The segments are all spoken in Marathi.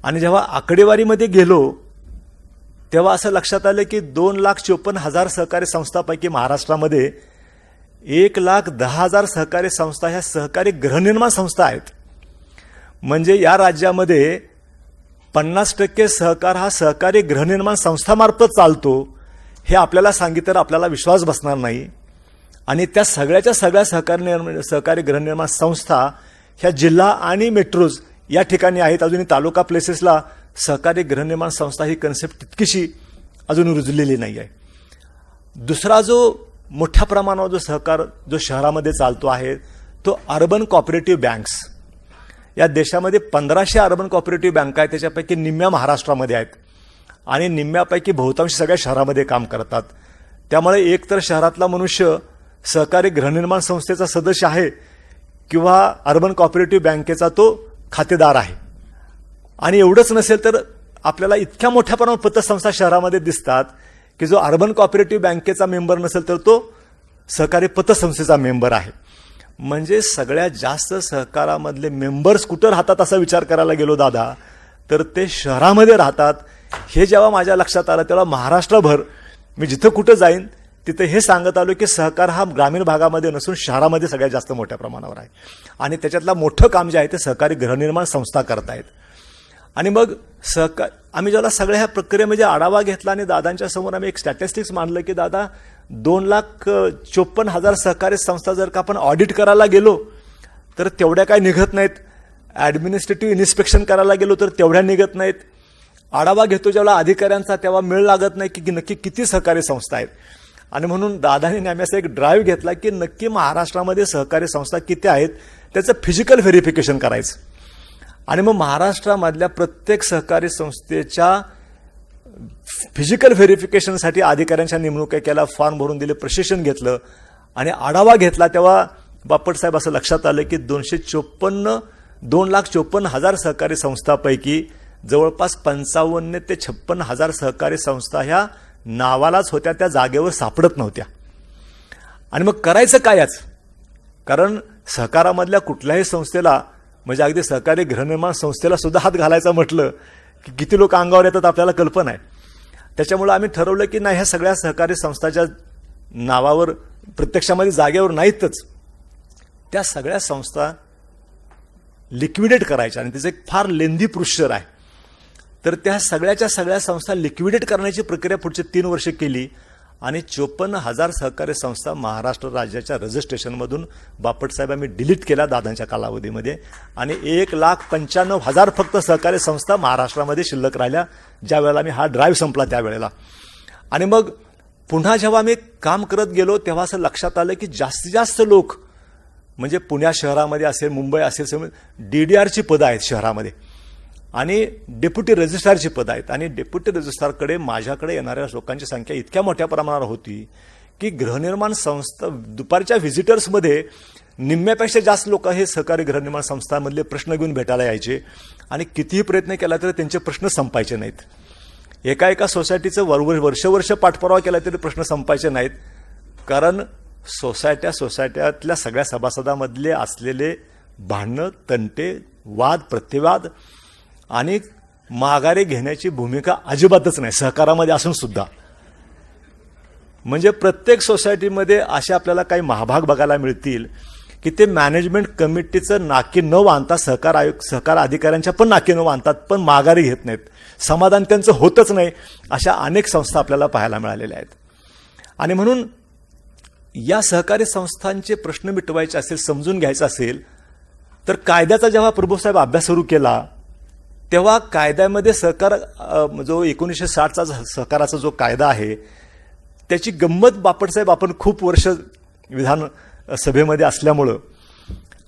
आणि जेव्हा आकडेवारीमध्ये गेलो तेव्हा असं लक्षात आलं की 2,54,000 सहकारी संस्थांपैकी महाराष्ट्रामध्ये 1,10,000 सहकारी संस्था ह्या सहकारी गृहनिर्माण संस्था आहेत. म्हणजे या राज्यामध्ये 50% सहकार हा सहकारी गृहनिर्माण संस्थामार्फत चालतो. हे आपल्याला सांगितलं तर आपल्याला विश्वास बसणार नाही. आणि त्या सगळ्या सहकारी गृहनिर्माण संस्था ह्या जिल्हा आणि मेट्रोज या ठिकाणी आहेत. अजूनही तालुका प्लेसेसला सहकारी गृहनिर्माण संस्था ही कन्सेप्ट तितकीशी अजून रुजलेली नाही आहे. दुसरा जो मोठ्या प्रमाणावर जो सहकार जो शहरामध्ये चालतो आहे तो अर्बन कॉपरेटिव्ह बँक्स. या देशामध्ये 1500 अर्बन कॉपरेटिव्ह बँका आहेत. त्याच्यापैकी निम्म्या महाराष्ट्रामध्ये आहेत आणि निम्म्यापैकी बहुतांश सगळ्या शहरामध्ये काम करतात. त्यामुळे एकतर शहरातला मनुष्य सहकारी गृहनिर्माण संस्थेचा सदस्य आहे किंवा अर्बन कॉपरेटिव्ह बँकेचा तो खातेदार आहे. आणि एवढंच नसेल तर आपल्याला इतक्या मोठ्या प्रमाणात पतसंस्था शहरामध्ये दिसतात की जो अर्बन कॉपरेटिव्ह बँकेचा मेंबर नसेल तर तो सहकारी पतसंस्थेचा मेंबर आहे. म्हणजे सगळ्यात जास्त सहकारामधले मेंबर्स कुठं राहतात असा विचार करायला गेलो दादा तर ते शहरामध्ये राहतात. हे जेव्हा माझ्या लक्षात आलं तेव्हा महाराष्ट्रभर मी जिथं कुठं जाईन तिथं हे सांगत आलो की सहकार हा ग्रामीण भागामध्ये नसून शहरामध्ये सगळ्यात जास्त मोठ्या प्रमाणावर आहे. आणि त्याच्यातलं मोठं काम जे आहे ते सहकारी गृहनिर्माण संस्था करतायत. आणि मग आम्ही जेव्हा सगळ्या ह्या प्रक्रियेमध्ये आढावा घेतला आणि दादांच्या समोर आम्ही एक स्टॅटिस्टिक्स मांडलं की दादा 2,54,000 सहकारी संस्था जर का आपण ऑडिट करायला गेलो तर तेवढ्या काय निघत नाहीत. ॲडमिनिस्ट्रेटिव्ह इन्स्पेक्शन करायला गेलो तर तेवढ्या निघत नाहीत. आढावा घेतो जेव्हा अधिकाऱ्यांचा तेव्हा मेळ लागत नाही की नक्की किती सहकारी संस्था आहेत. आणि म्हणून दादांनी आम्ही असा एक ड्राईव्ह घेतला की नक्की महाराष्ट्रामध्ये सहकारी संस्था किती आहेत त्याचं फिजिकल व्हेरिफिकेशन करायचं. आणि मग महाराष्ट्रामधल्या प्रत्येक सहकारी संस्थेच्या फिजिकल व्हेरिफिकेशनसाठी अधिकाऱ्यांच्या नेमणुका केल्या, फॉर्म भरून दिले, प्रशिक्षण घेतलं आणि आढावा घेतला. तेव्हा बापटसाहेब असं लक्षात आलं की 2,54,000 सहकारी संस्थांपैकी जवळपास 55,000 ते 56,000 सहकारी संस्था ह्या नावालाच होत्या, त्या जागेवर सापडत नव्हत्या. आणि मग करायचं काय याच? कारण सहकारामधल्या कुठल्याही संस्थेला म्हणजे अगदी सहकारी गृहनिर्माण संस्थेला सुद्धा हात घालायचा म्हटलं की किती लोक अंगावर येतात आपल्याला कल्पना आहे. त्याच्यामुळे आम्ही ठरवलं की नाही ह्या सगळ्या सहकारी संस्थाच्या नावावर प्रत्यक्षामध्ये जागेवर नाहीतच, त्या सगळ्या संस्था लिक्विडेट करायच्या. आणि त्याचं एक फार लेंदी प्रोसिजर आहे. तर त्या सगळ्या संस्था लिक्विडेट करण्याची प्रक्रिया पुढचे 3 वर्ष केली आणि 54,000 सहकारी संस्था महाराष्ट्र राज्याच्या रजिस्ट्रेशनमधून बापटसाहेब आम्ही डिलीट केल्या दादांच्या कालावधीमध्ये. आणि 1,95,000 फक्त सहकारी संस्था महाराष्ट्रामध्ये शिल्लक राहिल्या ज्या वेळेला आम्ही हा ड्राईव्ह संपला त्यावेळेला. आणि मग पुन्हा जेव्हा आम्ही काम करत गेलो तेव्हा असं लक्षात आलं की जास्तीत जास्त लोक म्हणजे पुण्या शहरामध्ये असेल, मुंबई असेल, DDRची पदं आहेत शहरामध्ये आणि डेप्युटी रजिस्ट्रारची पदं आहेत. आणि डेप्युटी रजिस्ट्रारकडे माझ्याकडे येणाऱ्या लोकांची संख्या इतक्या मोठ्या प्रमाणावर होती की गृहनिर्माण संस्था दुपारच्या व्हिजिटर्समध्ये निम्म्यापेक्षा जास्त लोक हे सहकारी गृहनिर्माण संस्थांमधले प्रश्न घेऊन भेटायला यायचे आणि कितीही प्रयत्न केला तरी त्यांचे प्रश्न संपायचे नाहीत. एका सोसायटीचं वर्ष पाठपुरावा केला तरी प्रश्न संपायचे नाहीत. कारण सोसायट्यातल्या सगळ्या सभासदांमधले असलेले भांडणं, तंटे, वाद, प्रतिवाद आणि माघारी घेण्याची भूमिका अजिबातच नाही सहकारामध्ये असून सुद्धा. म्हणजे प्रत्येक सोसायटीमध्ये असे आपल्याला काही महाभाग बघायला मिळतील की ते मॅनेजमेंट कमिटीचं नाकी न बांधता सहकार अधिकाऱ्यांच्या पण नाकी न बांधतात पण माघारी घेत नाहीत, समाधान त्यांचं होतच नाही. अशा अनेक संस्था आपल्याला पाहायला मिळालेल्या आहेत. आणि म्हणून या सहकारी संस्थांचे प्रश्न मिटवायचे असेल, समजून घ्यायचं असेल तर कायद्याचा जेव्हा प्रभूसाहेब अभ्यास सुरू केला तेव्हा कायद्यामध्ये सहकार जो 1960चा सहकाराचा जो कायदा आहे त्याची गंमत बापटसाहेब आपण खूप वर्ष विधानसभेमध्ये असल्यामुळं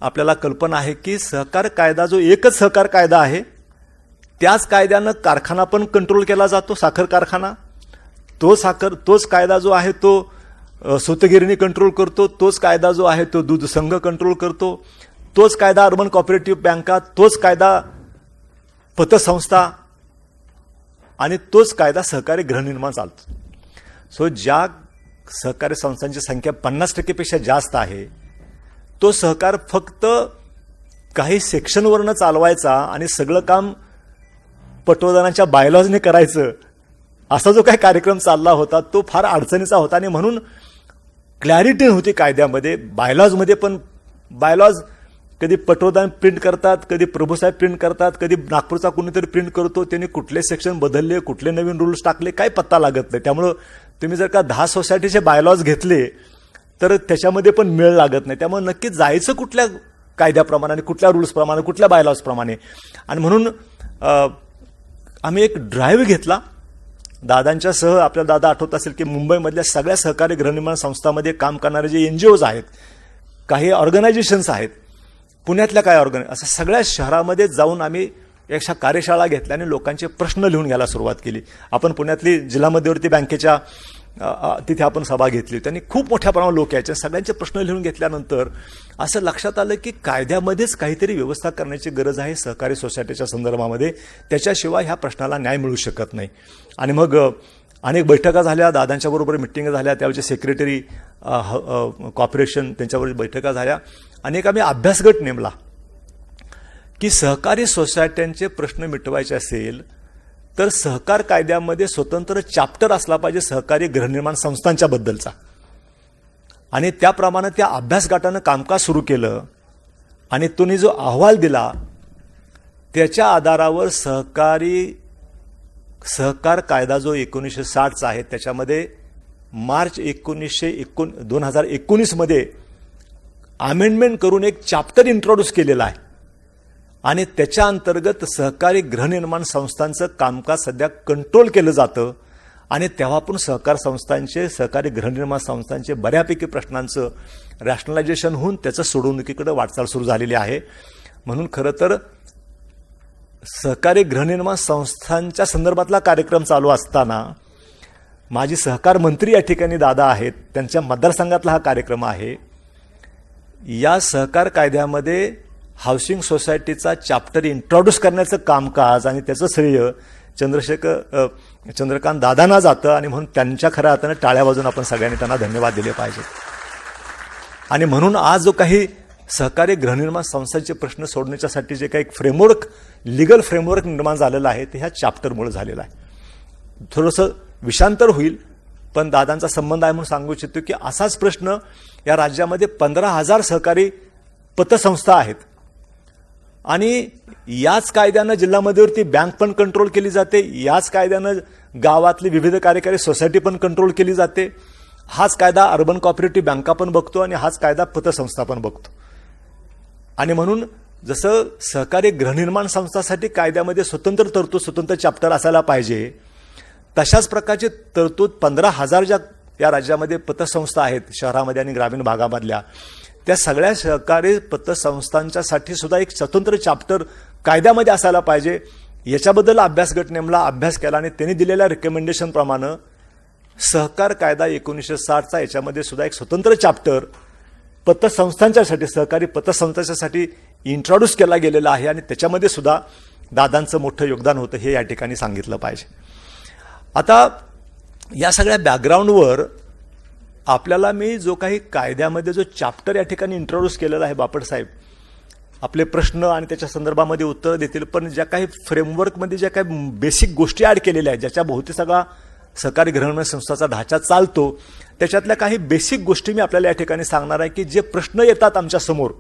आपल्याला कल्पना आहे की सहकार कायदा जो एकच सहकार कायदा आहे त्याच कायद्यानं कारखाना पण कंट्रोल केला जातो, साखर कारखाना. तोच कायदा जो आहे तो सूतगिरणी कंट्रोल करतो, तोच कायदा जो आहे तो दूध संघ कंट्रोल करतो, तोच कायदा अर्बन कॉपरेटिव्ह बँका, तोच कायदा पतसंस्था आणि तोच कायदा सहकारी गृहनिर्माण चालतो. सो ज्या सहकारी संस्थांची संख्या 50% जास्त आहे तो सहकार फक्त काही सेक्शनवरनं चालवायचा आणि सगळं काम पटवर्धनाच्या बायलॉजने करायचं, असा जो काही कार्यक्रम चालला होता तो फार अडचणीचा होता. आणि म्हणून क्लॅरिटी नव्हती कायद्यामध्ये, बायलॉजमध्ये. पण बायलॉज कधी पटवर्धन प्रिंट करतात, कधी प्रभूसाहेब प्रिंट करतात, कधी नागपूरचा कोणीतरी प्रिंट करतो, त्यांनी कुठले सेक्शन बदलले, कुठले नवीन रूल्स टाकले, काही पत्ता लागत नाही. त्यामुळं तुम्ही जर का 10 सोसायटीचे बायलॉज घेतले तर त्याच्यामध्ये पण मेळ लागत नाही. त्यामुळे नक्की जायचं कुठल्या कायद्याप्रमाणे, कुठल्या रूल्सप्रमाणे, कुठल्या बायलॉजप्रमाणे. आणि म्हणून आम्ही एक ड्राईव्ह घेतला दादांच्या सह. आपल्याला दादा आठवत असेल की मुंबईमधल्या सगळ्या सहकारी गृहनिर्माण संस्थांमध्ये काम करणारे जे NGOs आहेत, काही ऑर्गनायझेशन्स आहेत, पुण्यातल्या काय असं सगळ्या शहरामध्ये जाऊन आम्ही एक कार्यशाळा घेतल्या आणि लोकांचे प्रश्न लिहून घ्यायला सुरुवात केली. आपण पुण्यातली जिल्हा मध्यवर्ती बँकेच्या तिथे आपण सभा घेतली. त्यांनी खूप मोठ्या प्रमाणात लोक यायचे. सगळ्यांचे प्रश्न लिहून घेतल्यानंतर असं लक्षात आलं की कायद्यामध्येच काहीतरी व्यवस्था करण्याची गरज आहे सहकारी सोसायटीच्या संदर्भामध्ये. त्याच्याशिवाय ह्या प्रश्नाला न्याय मिळू शकत नाही. आणि मग अनेक बैठका झाल्या, दादांच्याबरोबर मिटिंग झाल्या, त्यावेळेचे सेक्रेटरी कॉर्पोरेशन त्यांच्याबरोबर बैठका झाल्या. अनेक आम्ही अभ्यासगट नेमला की सहकारी सोसायट्यांचे प्रश्न मिटवायचे असेल तर सहकार कायद्यामध्ये स्वतंत्र चॅप्टर असला पाहिजे सहकारी गृहनिर्माण संस्थांच्या बद्दलचा. आणि त्याप्रमाणे त्या अभ्यास गटानं कामकाज सुरू केलं आणि तुम्ही जो अहवाल दिला त्याच्या आधारावर सहकार कायदा जो 1960चा आहे त्याच्यामध्ये मार्च 2019 मध्ये अमेंडमेंट करून एक चॅप्टर इंट्रोड्यूस केलेला आहे. आणि त्याच्या अंतर्गत सहकारी गृहनिर्माण संस्थांचं कामकाज सध्या कंट्रोल केलं जातं. आणि तेव्हापासून सहकारी गृहनिर्माण संस्थांचे बऱ्यापैकी प्रश्नांचं रॅशनलायझेशन होऊन त्याचं सोडवणुकीकडे वाटचाल सुरू झालेली आहे. म्हणून खरं तर सहकारी गृहनिर्माण संस्थांच्या संदर्भातला कार्यक्रम चालू असताना माजी सहकार मंत्री या ठिकाणी दादा आहेत, त्यांच्या मतदारसंघातला हा कार्यक्रम आहे. या सहकार कायद्यामध्ये हाऊसिंग सोसायटीचा चॅप्टर इंट्रोड्यूस करण्याचं कामकाज आणि त्याचं श्रेय चंद्रकांत दादांना जातं. आणि म्हणून त्यांच्या खऱ्या अर्थानं टाळ्या वाजून आपण सगळ्यांनी त्यांना धन्यवाद दिले पाहिजेत. आणि म्हणून आज जो काही सहकारी गृहनिर्माण संस्थांचे प्रश्न सोडण्याच्यासाठी जे काही फ्रेमवर्क, लिगल फ्रेमवर्क निर्माण झालेलं आहे ते ह्या चॅप्टरमुळे झालेलं आहे. थोडंसं विषांतर होईल पण दादांचा संबंध आहे म्हणून सांगू इच्छितो की असाच प्रश्न या राज्यामध्ये 15,000 सहकारी पतसंस्था आहेत. आणि याच कायद्यानं जिल्हा मध्यवर्ती बँक पण कंट्रोल केली जाते, याच कायद्यानं गावातली विविध कार्यकारी सोसायटी पण कंट्रोल केली जाते. हाच कायदा अर्बन कॉपरेटिव्ह बँका पण बघतो आणि हाच कायदा पतसंस्था पण बघतो. आणि म्हणून जसं सहकारी गृहनिर्माण संस्थांसाठी कायद्यामध्ये स्वतंत्र तरतूद, स्वतंत्र चॅप्टर असायला पाहिजे, तशाच प्रकारची तरतूद 15,000 ज्या या राज्यामध्ये पतसंस्था आहेत शहरामध्ये आणि ग्रामीण भागामधल्या, त्या सगळ्या सहकारी पतसंस्थांच्यासाठी सुद्धा एक स्वतंत्र चॅप्टर कायद्यामध्ये असायला पाहिजे. याच्याबद्दल अभ्यासगट नेमला, अभ्यास केला आणि त्यांनी दिलेल्या रिकमेंडेशन प्रमाणे सहकार कायदा 1960चा याच्यामध्ये सुद्धा एक स्वतंत्र चॅप्टर पतसंस्थांच्यासाठी, सहकारी पतसंस्थांच्यासाठी इंट्रोड्यूस केला गेलेला आहे. आणि त्याच्यामध्ये सुद्धा दादांचं मोठं योगदान होतं हे या ठिकाणी सांगितलं पाहिजे. आता या सगळ्या बॅकग्राऊंडवर आपल्याला मी जो काही कायद्यामध्ये जो चॅप्टर या ठिकाणी इंट्रोड्यूस केलेला आहे, बापट साहेब आपले प्रश्न आणि त्याच्या संदर्भामध्ये उत्तर देतील. पण ज्या काही फ्रेमवर्कमध्ये ज्या काही बेसिक गोष्टी ॲड केलेल्या आहेत, ज्याच्या भोवती सगळा सहकारी गृहनिर्माण संस्थाचा ढाचा चालतो, त्याच्यातल्या काही बेसिक गोष्टी मी आपल्याला या ठिकाणी सांगणार आहे की जे प्रश्न येतात आमच्या समोर,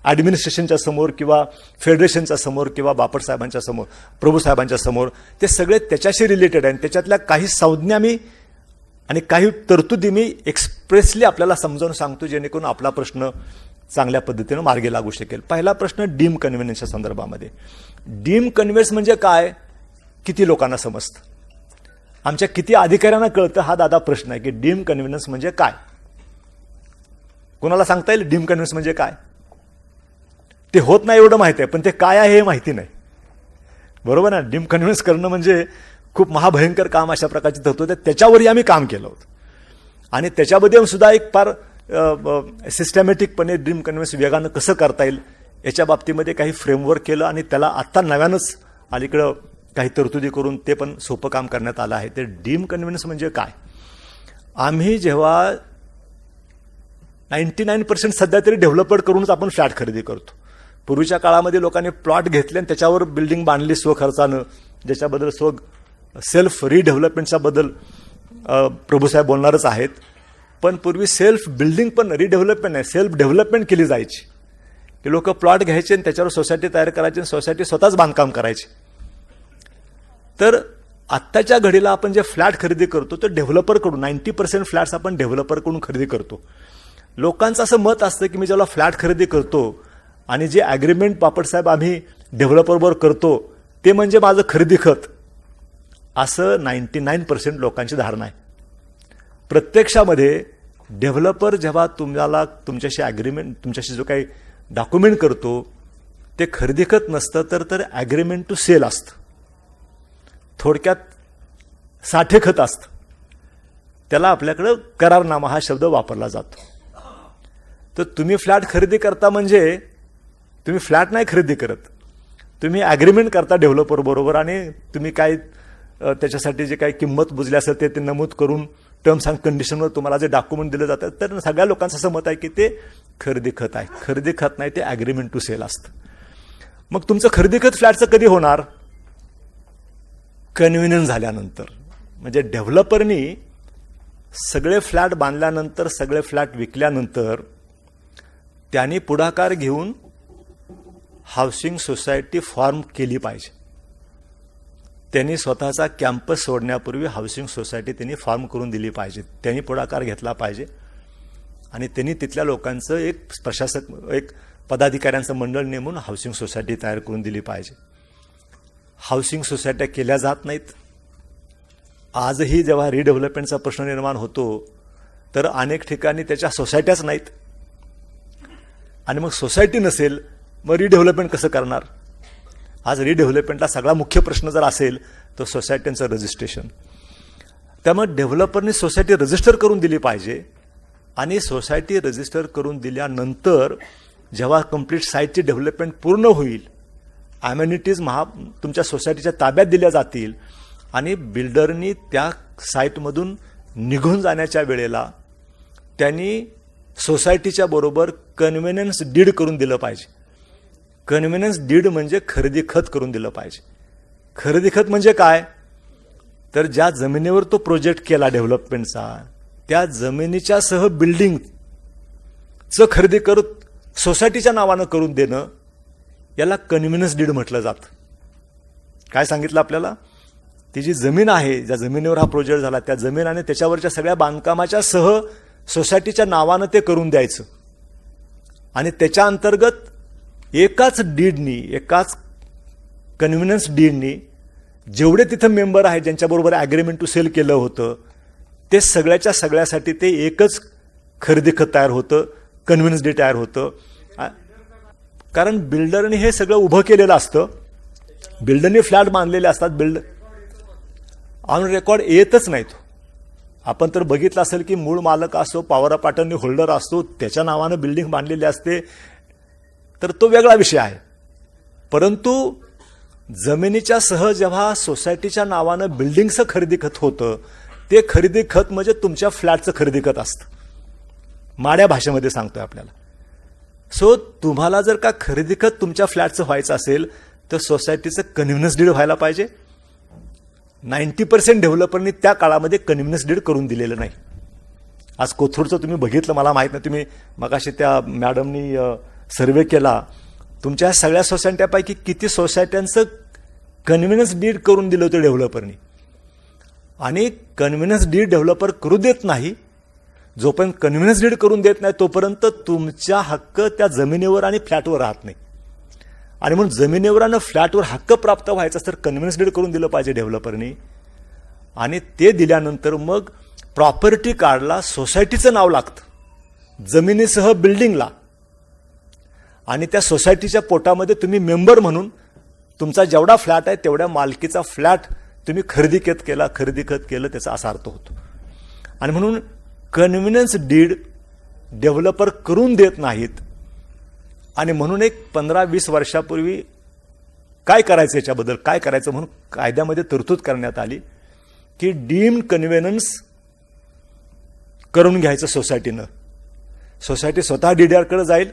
ॲडमिनिस्ट्रेशनच्या समोर किंवा फेडरेशनच्या समोर किंवा बापट साहेबांच्या समोर, प्रभू साहेबांच्या समोर, ते सगळे त्याच्याशी रिलेटेड आहे. त्याच्यातल्या काही संज्ञा मी आणि काही तरतुदी मी एक्सप्रेसली आपल्याला समजावून सांगतो जेणेकरून आपला प्रश्न चांगल्या पद्धतीनं मार्गी लागू शकेल. पहिला प्रश्न डीम कन्व्हेन्सच्या संदर्भामध्ये. डीम कन्व्हेन्स म्हणजे काय, किती लोकांना समजतं, आमच्या किती अधिकाऱ्यांना कळतं, हा दादा प्रश्न आहे की डीम कन्व्हेन्स म्हणजे काय. कोणाला सांगता येईल डीम कन्व्हेन्स म्हणजे काय? ते होत नाही एवढं माहिती आहे, पण ते काय आहे हे माहिती नाही. बरोबर ना. डीम कन्व्हेन्स करणं म्हणजे खूप महाभयंकर काम, अशा प्रकारची तरतूद आहे. त्याच्यावरही आम्ही काम केलं होतं आणि त्याच्यामध्ये सुद्धा एक फार सिस्टमॅटिकपणे ड्रीम कन्व्हेन्स वेगानं कसं करता येईल याच्या बाबतीमध्ये काही फ्रेमवर्क केलं आणि त्याला आत्ता नव्यानंच अलीकडं काही तरतुदी करून ते पण सोपं काम करण्यात आलं आहे. ते ड्रीम कन्व्हेन्स म्हणजे काय? आम्ही जेव्हा 99% सध्या तरी डेव्हलपर करूनच आपण फ्लॅट खरेदी करतो, पूर्वीच्या काळामध्ये लोकांनी प्लॉट घेतले आणि त्याच्यावर बिल्डिंग बांधली स्वखर्चानं, ज्याच्याबद्दल सेल्फ रिडेव्हलपमेंटच्या बद्दल प्रभूसाहेब बोलणारच आहेत. पण पूर्वी सेल्फ बिल्डिंग पण रिडेव्हलपमेंट नाही, सेल्फ डेव्हलपमेंट केली जायची, की लोक प्लॉट घ्यायचे आणि त्याच्यावर सोसायटी तयार करायची आणि सोसायटी स्वतःच बांधकाम करायची. तर आत्ताच्या घडीला आपण जे फ्लॅट खरेदी करतो ते डेव्हलपरकडून, 90% फ्लॅट्स आपण डेव्हलपरकडून खरेदी करतो. लोकांचं असं मत असतं की मी जेव्हा फ्लॅट खरेदी करतो आणि जे ॲग्रीमेंट बापटसाहेब आम्ही डेव्हलपरबरोबर करतो ते म्हणजे माझं खरेदी खत, असं 99% लोकांची धारणा आहे. प्रत्यक्षामध्ये डेव्हलपर जेव्हा तुम्हाला तुमच्याशी ॲग्रीमेंट, तुमच्याशी जो काही डॉक्युमेंट करतो ते खरेदी खत नसतं, तर ॲग्रीमेंट टू सेल असतं. थोडक्यात साठे खत असतं. त्याला आपल्याकडं करारनामा हा शब्द वापरला जातो. तर तुम्ही फ्लॅट खरेदी करता म्हणजे तुम्ही फ्लॅट नाही खरेदी करत, तुम्ही ॲग्रीमेंट करता डेव्हलपर बरोबर आणि तुम्ही काय त्याच्यासाठी जे काही किंमत बुजली असेल ते नमूद करून टर्म्स अँड कंडिशनवर तुम्हाला जे डॉक्युमेंट दिलं जातं. तर सगळ्या लोकांचं असं मत आहे की ते खरेदी खत आहे. खरेदी खत नाही, ते ॲग्रीमेंट टू सेल असतं. मग तुमचं खरेदी खत फ्लॅटचं कधी होणार? कन्व्हिनियन्स झाल्यानंतर. म्हणजे डेव्हलपरनी सगळे फ्लॅट बांधल्यानंतर, सगळे फ्लॅट विकल्यानंतर त्यांनी पुढाकार घेऊन हाऊसिंग सोसायटी फॉर्म केली पाहिजे. त्यांनी स्वतःचा कॅम्पस सोडण्यापूर्वी हाऊसिंग सोसायटी त्यांनी फॉर्म करून दिली पाहिजे. त्यांनी पुढाकार घेतला पाहिजे आणि त्यांनी तिथल्या लोकांचं एक प्रशासक, एक पदाधिकाऱ्यांचं मंडळ नेमून हाऊसिंग सोसायटी तयार करून दिली पाहिजे. हाऊसिंग सोसायट्या केल्या जात नाहीत. आजही जेव्हा रिडेव्हलपमेंटचा प्रश्न निर्माण होतो तर अनेक ठिकाणी त्याच्या सोसायट्याच नाहीत. आणि मग सोसायटी नसेल मग रिडेव्हलपमेंट कसं करणार? आज रिडेव्हलपमेंटला सगळा मुख्य प्रश्न जर असेल तर सोसायट्यांचं रजिस्ट्रेशन. त्यामुळे डेव्हलपरने सोसायटी रजिस्टर करून दिली पाहिजे आणि सोसायटी रजिस्टर करून दिल्यानंतर जेव्हा कंप्लीट साईटची डेव्हलपमेंट पूर्ण होईल, ॲम्युनिटीज तुमच्या सोसायटीच्या ताब्यात दिल्या जातील आणि बिल्डरनी त्या साईटमधून निघून जाण्याच्या वेळेला त्यांनी सोसायटीच्या बरोबर कन्व्हिनियन्स डीड करून दिलं पाहिजे. कन्व्हिनियन्स डीड म्हणजे खरेदी खत करून दिलं पाहिजे. खरेदी खत म्हणजे काय? तर ज्या जमिनीवर तो प्रोजेक्ट केला डेव्हलपमेंटचा, त्या जमिनीच्या सह बिल्डिंगचं खरेदी करत सोसायटीच्या नावानं करून देणं, याला कन्व्हिनियन्स डीड म्हटलं जातं. काय सांगितलं आपल्याला? ती जी जमीन आहे, ज्या जमिनीवर हा प्रोजेक्ट झाला, त्या जमीन आणि त्याच्यावरच्या सगळ्या बांधकामाच्या सह सोसायटीच्या नावानं ते करून द्यायचं आणि त्याच्या अंतर्गत एकाच डीडनी, एकाच कन्व्हिनियन्स डीडनी जेवढे तिथं मेंबर आहेत ज्यांच्याबरोबर ॲग्रीमेंट टू सेल केलं होतं ते सगळ्याच्या सगळ्यासाठी ते एकच खरेदी खत तयार होतं, कन्व्हिनियन्स डीड तयार होतं. कारण बिल्डरने हे सगळं उभं केलेलं असतं. बिल्डरने फ्लॅट बांधलेले असतात. बिल्डर ऑन रेकॉर्ड येतच नाही. तो आपण तर बघितलं असेल की मूळ मालक असतो, पॉवर ऑफ अटर्नी होल्डर असतो, त्याच्या नावानं बिल्डिंग बांधलेली असते, तर तो वेगळा विषय आहे. परंतु जमिनीच्या सह जेव्हा सोसायटीच्या नावानं बिल्डिंगचं खरेदी खत होतं, ते खरेदी खत म्हणजे तुमच्या फ्लॅटचं खरेदी खत असतं. माड्या भाषेमध्ये सांगतोय आपल्याला. सो तुम्हाला जर का खरेदी खत तुमच्या फ्लॅटचं व्हायचं असेल तर सोसायटीचं कन्व्हिनियन्स डीड व्हायला पाहिजे. 90% डेव्हलपरनी त्या काळामध्ये कन्व्हिनियन्स डीड करून दिलेलं नाही. आज कोथरूडचं तुम्ही बघितलं, मला माहीत नाही, तुम्ही मगाशी त्या मॅडमनी सर्वे केला, तुमच्या सगळ्या सोसायट्यापैकी किती सोसायट्यांचं कन्व्हिनियन्स डीड करून दिलं होतं डेव्हलपरनी. आणि कन्व्हिनियन्स डीड डेव्हलपर करू देत नाही. जोपर्यंत कन्व्हिनियन्स डीड करून देत नाही तोपर्यंत तुमचा हक्क त्या जमिनीवर आणि फ्लॅटवर राहत नाही. आणि म्हणून जमिनीवर आणि फ्लॅटवर हक्क प्राप्त व्हायचा तर कन्व्हिनियन्स डीड करून दिलं पाहिजे डेव्हलपरनी. आणि ते दिल्यानंतर मग प्रॉपर्टी कार्डला सोसायटीचं नाव लागतं, जमिनीसह बिल्डिंगला. आणि त्या सोसायटीच्या पोटामध्ये तुम्ही मेंबर म्हणून तुमचा जेवढा फ्लॅट आहे तेवढ्या मालकीचा फ्लॅट तुम्ही खरेदी खत केलं त्याचा असा अर्थ होतो. आणि म्हणून कन्व्हिनियन्स डीड डेव्हलपर करून देत नाहीत. आणि म्हणून एक 15-20 वर्षापूर्वी काय करायचं, याच्याबद्दल काय करायचं म्हणून कायद्यामध्ये तरतूद करण्यात आली की डीम्ड कन्व्हिनियन्स करून घ्यायचं सोसायटीनं. सोसायटी स्वतः डीडीआरकडे जाईल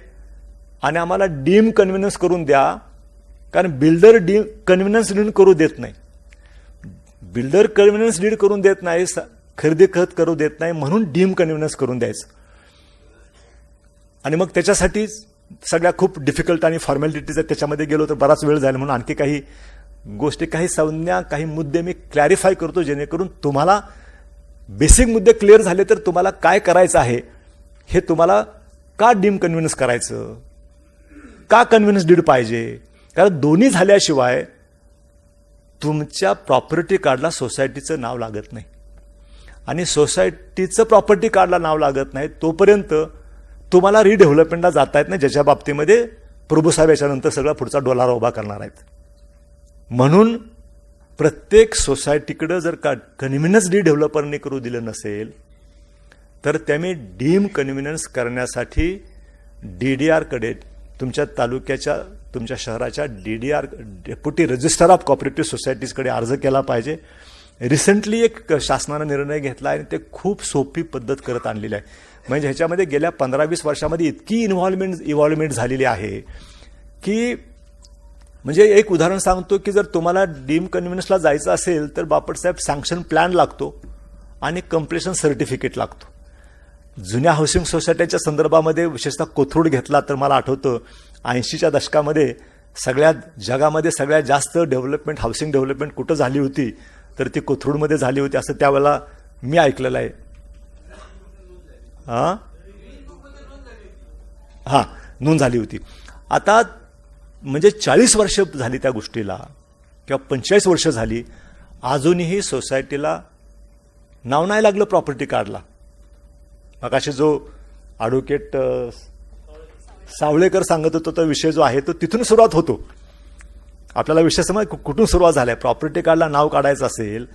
आणि आम्हाला डीम कन्व्हिनन्स करून द्या, कारण बिल्डर कन्व्हिनन्स डीड करू देत नाही. बिल्डर कन्व्हिनन्स डीड करून देत नाही, खरेदी खत करू देत नाही, म्हणून डीम कन्व्हिनन्स करून द्यायचं. आणि मग त्याच्यासाठी सगळ्या खूप डिफिकल्ट आणि फॉर्मॅलिटीज आहेत, त्याच्यामध्ये गेलो तर बराच वेळ जाईल. म्हणून आणखी काही गोष्टी, काही संज्ञा, काही मुद्दे मी क्लॅरिफाय करतो, जेणेकरून तुम्हाला बेसिक मुद्दे क्लिअर झाले तर तुम्हाला काय करायचं आहे, हे तुम्हाला का डीम कन्व्हिनन्स करायचं, का कन्व्हिनन्स डीड पाहिजे. कारण दोन्ही झाल्याशिवाय तुमच्या प्रॉपर्टी कार्डला सोसायटीचं नाव लागत नाही. आणि सोसायटीचं प्रॉपर्टी कार्डला नाव लागत नाही तोपर्यंत तुम्हाला रिडेव्हलपमेंटला जाता येत नाही, ज्याच्या बाबतीमध्ये प्रभूसाहेब याच्यानंतर सगळा पुढचा डोलारा उभा करणार आहेत. म्हणून प्रत्येक सोसायटीकडं जर का कन्व्हिनन्स डेव्हलपरने करू दिलं नसेल तर त्यांनी डीम कन्व्हिनन्स करण्यासाठी DDRकडे, तुमच्या तालुक्याच्या, तुमच्या शहराच्या DDR deputy registrar of cooperative सोसायटीजकडे अर्ज केला पाहिजे. रिसेंटली एक शासनानं निर्णय घेतला आणि ते खूप सोपी पद्धत करत आणलेली आहे. म्हणजे ह्याच्यामध्ये गेल्या 15-20 वर्षामध्ये इतकी इव्हॉल्वमेंट झालेली आहे की, म्हणजे एक उदाहरण सांगतो की जर तुम्हाला डीम कन्व्हिनन्सला जायचं असेल तर बापटसाहेब सँक्शन प्लॅन लागतो आणि कंप्लेशन सर्टिफिकेट लागतो. जुन्या हाऊसिंग सोसायटीच्या संदर्भामध्ये विशेषतः कोथरूड घेतला तर मला आठवतं 80च्या दशकामध्ये जगामध्ये सगळ्यात जास्त हाऊसिंग डेव्हलपमेंट कुठं झाली होती तर ती कोथरूडमध्ये झाली होती, असं त्यावेळेला मी ऐकलेलं आहे. नोंद झाली होती. आता म्हणजे 40 वर्ष झाली त्या गोष्टीला, किंवा 45 वर्ष झाली, अजूनही सोसायटीला नाव नाही लागलं प्रॉपर्टी कार्डला. मग असे जो ॲडव्होकेट सावळेकर सांगत होतो तो विषय जो आहे तो तिथून सुरुवात होतो. आपल्याला विषय समज कुठून सुरुवात झालाय. प्रॉपर्टी कार्डला नाव काढायचं असेल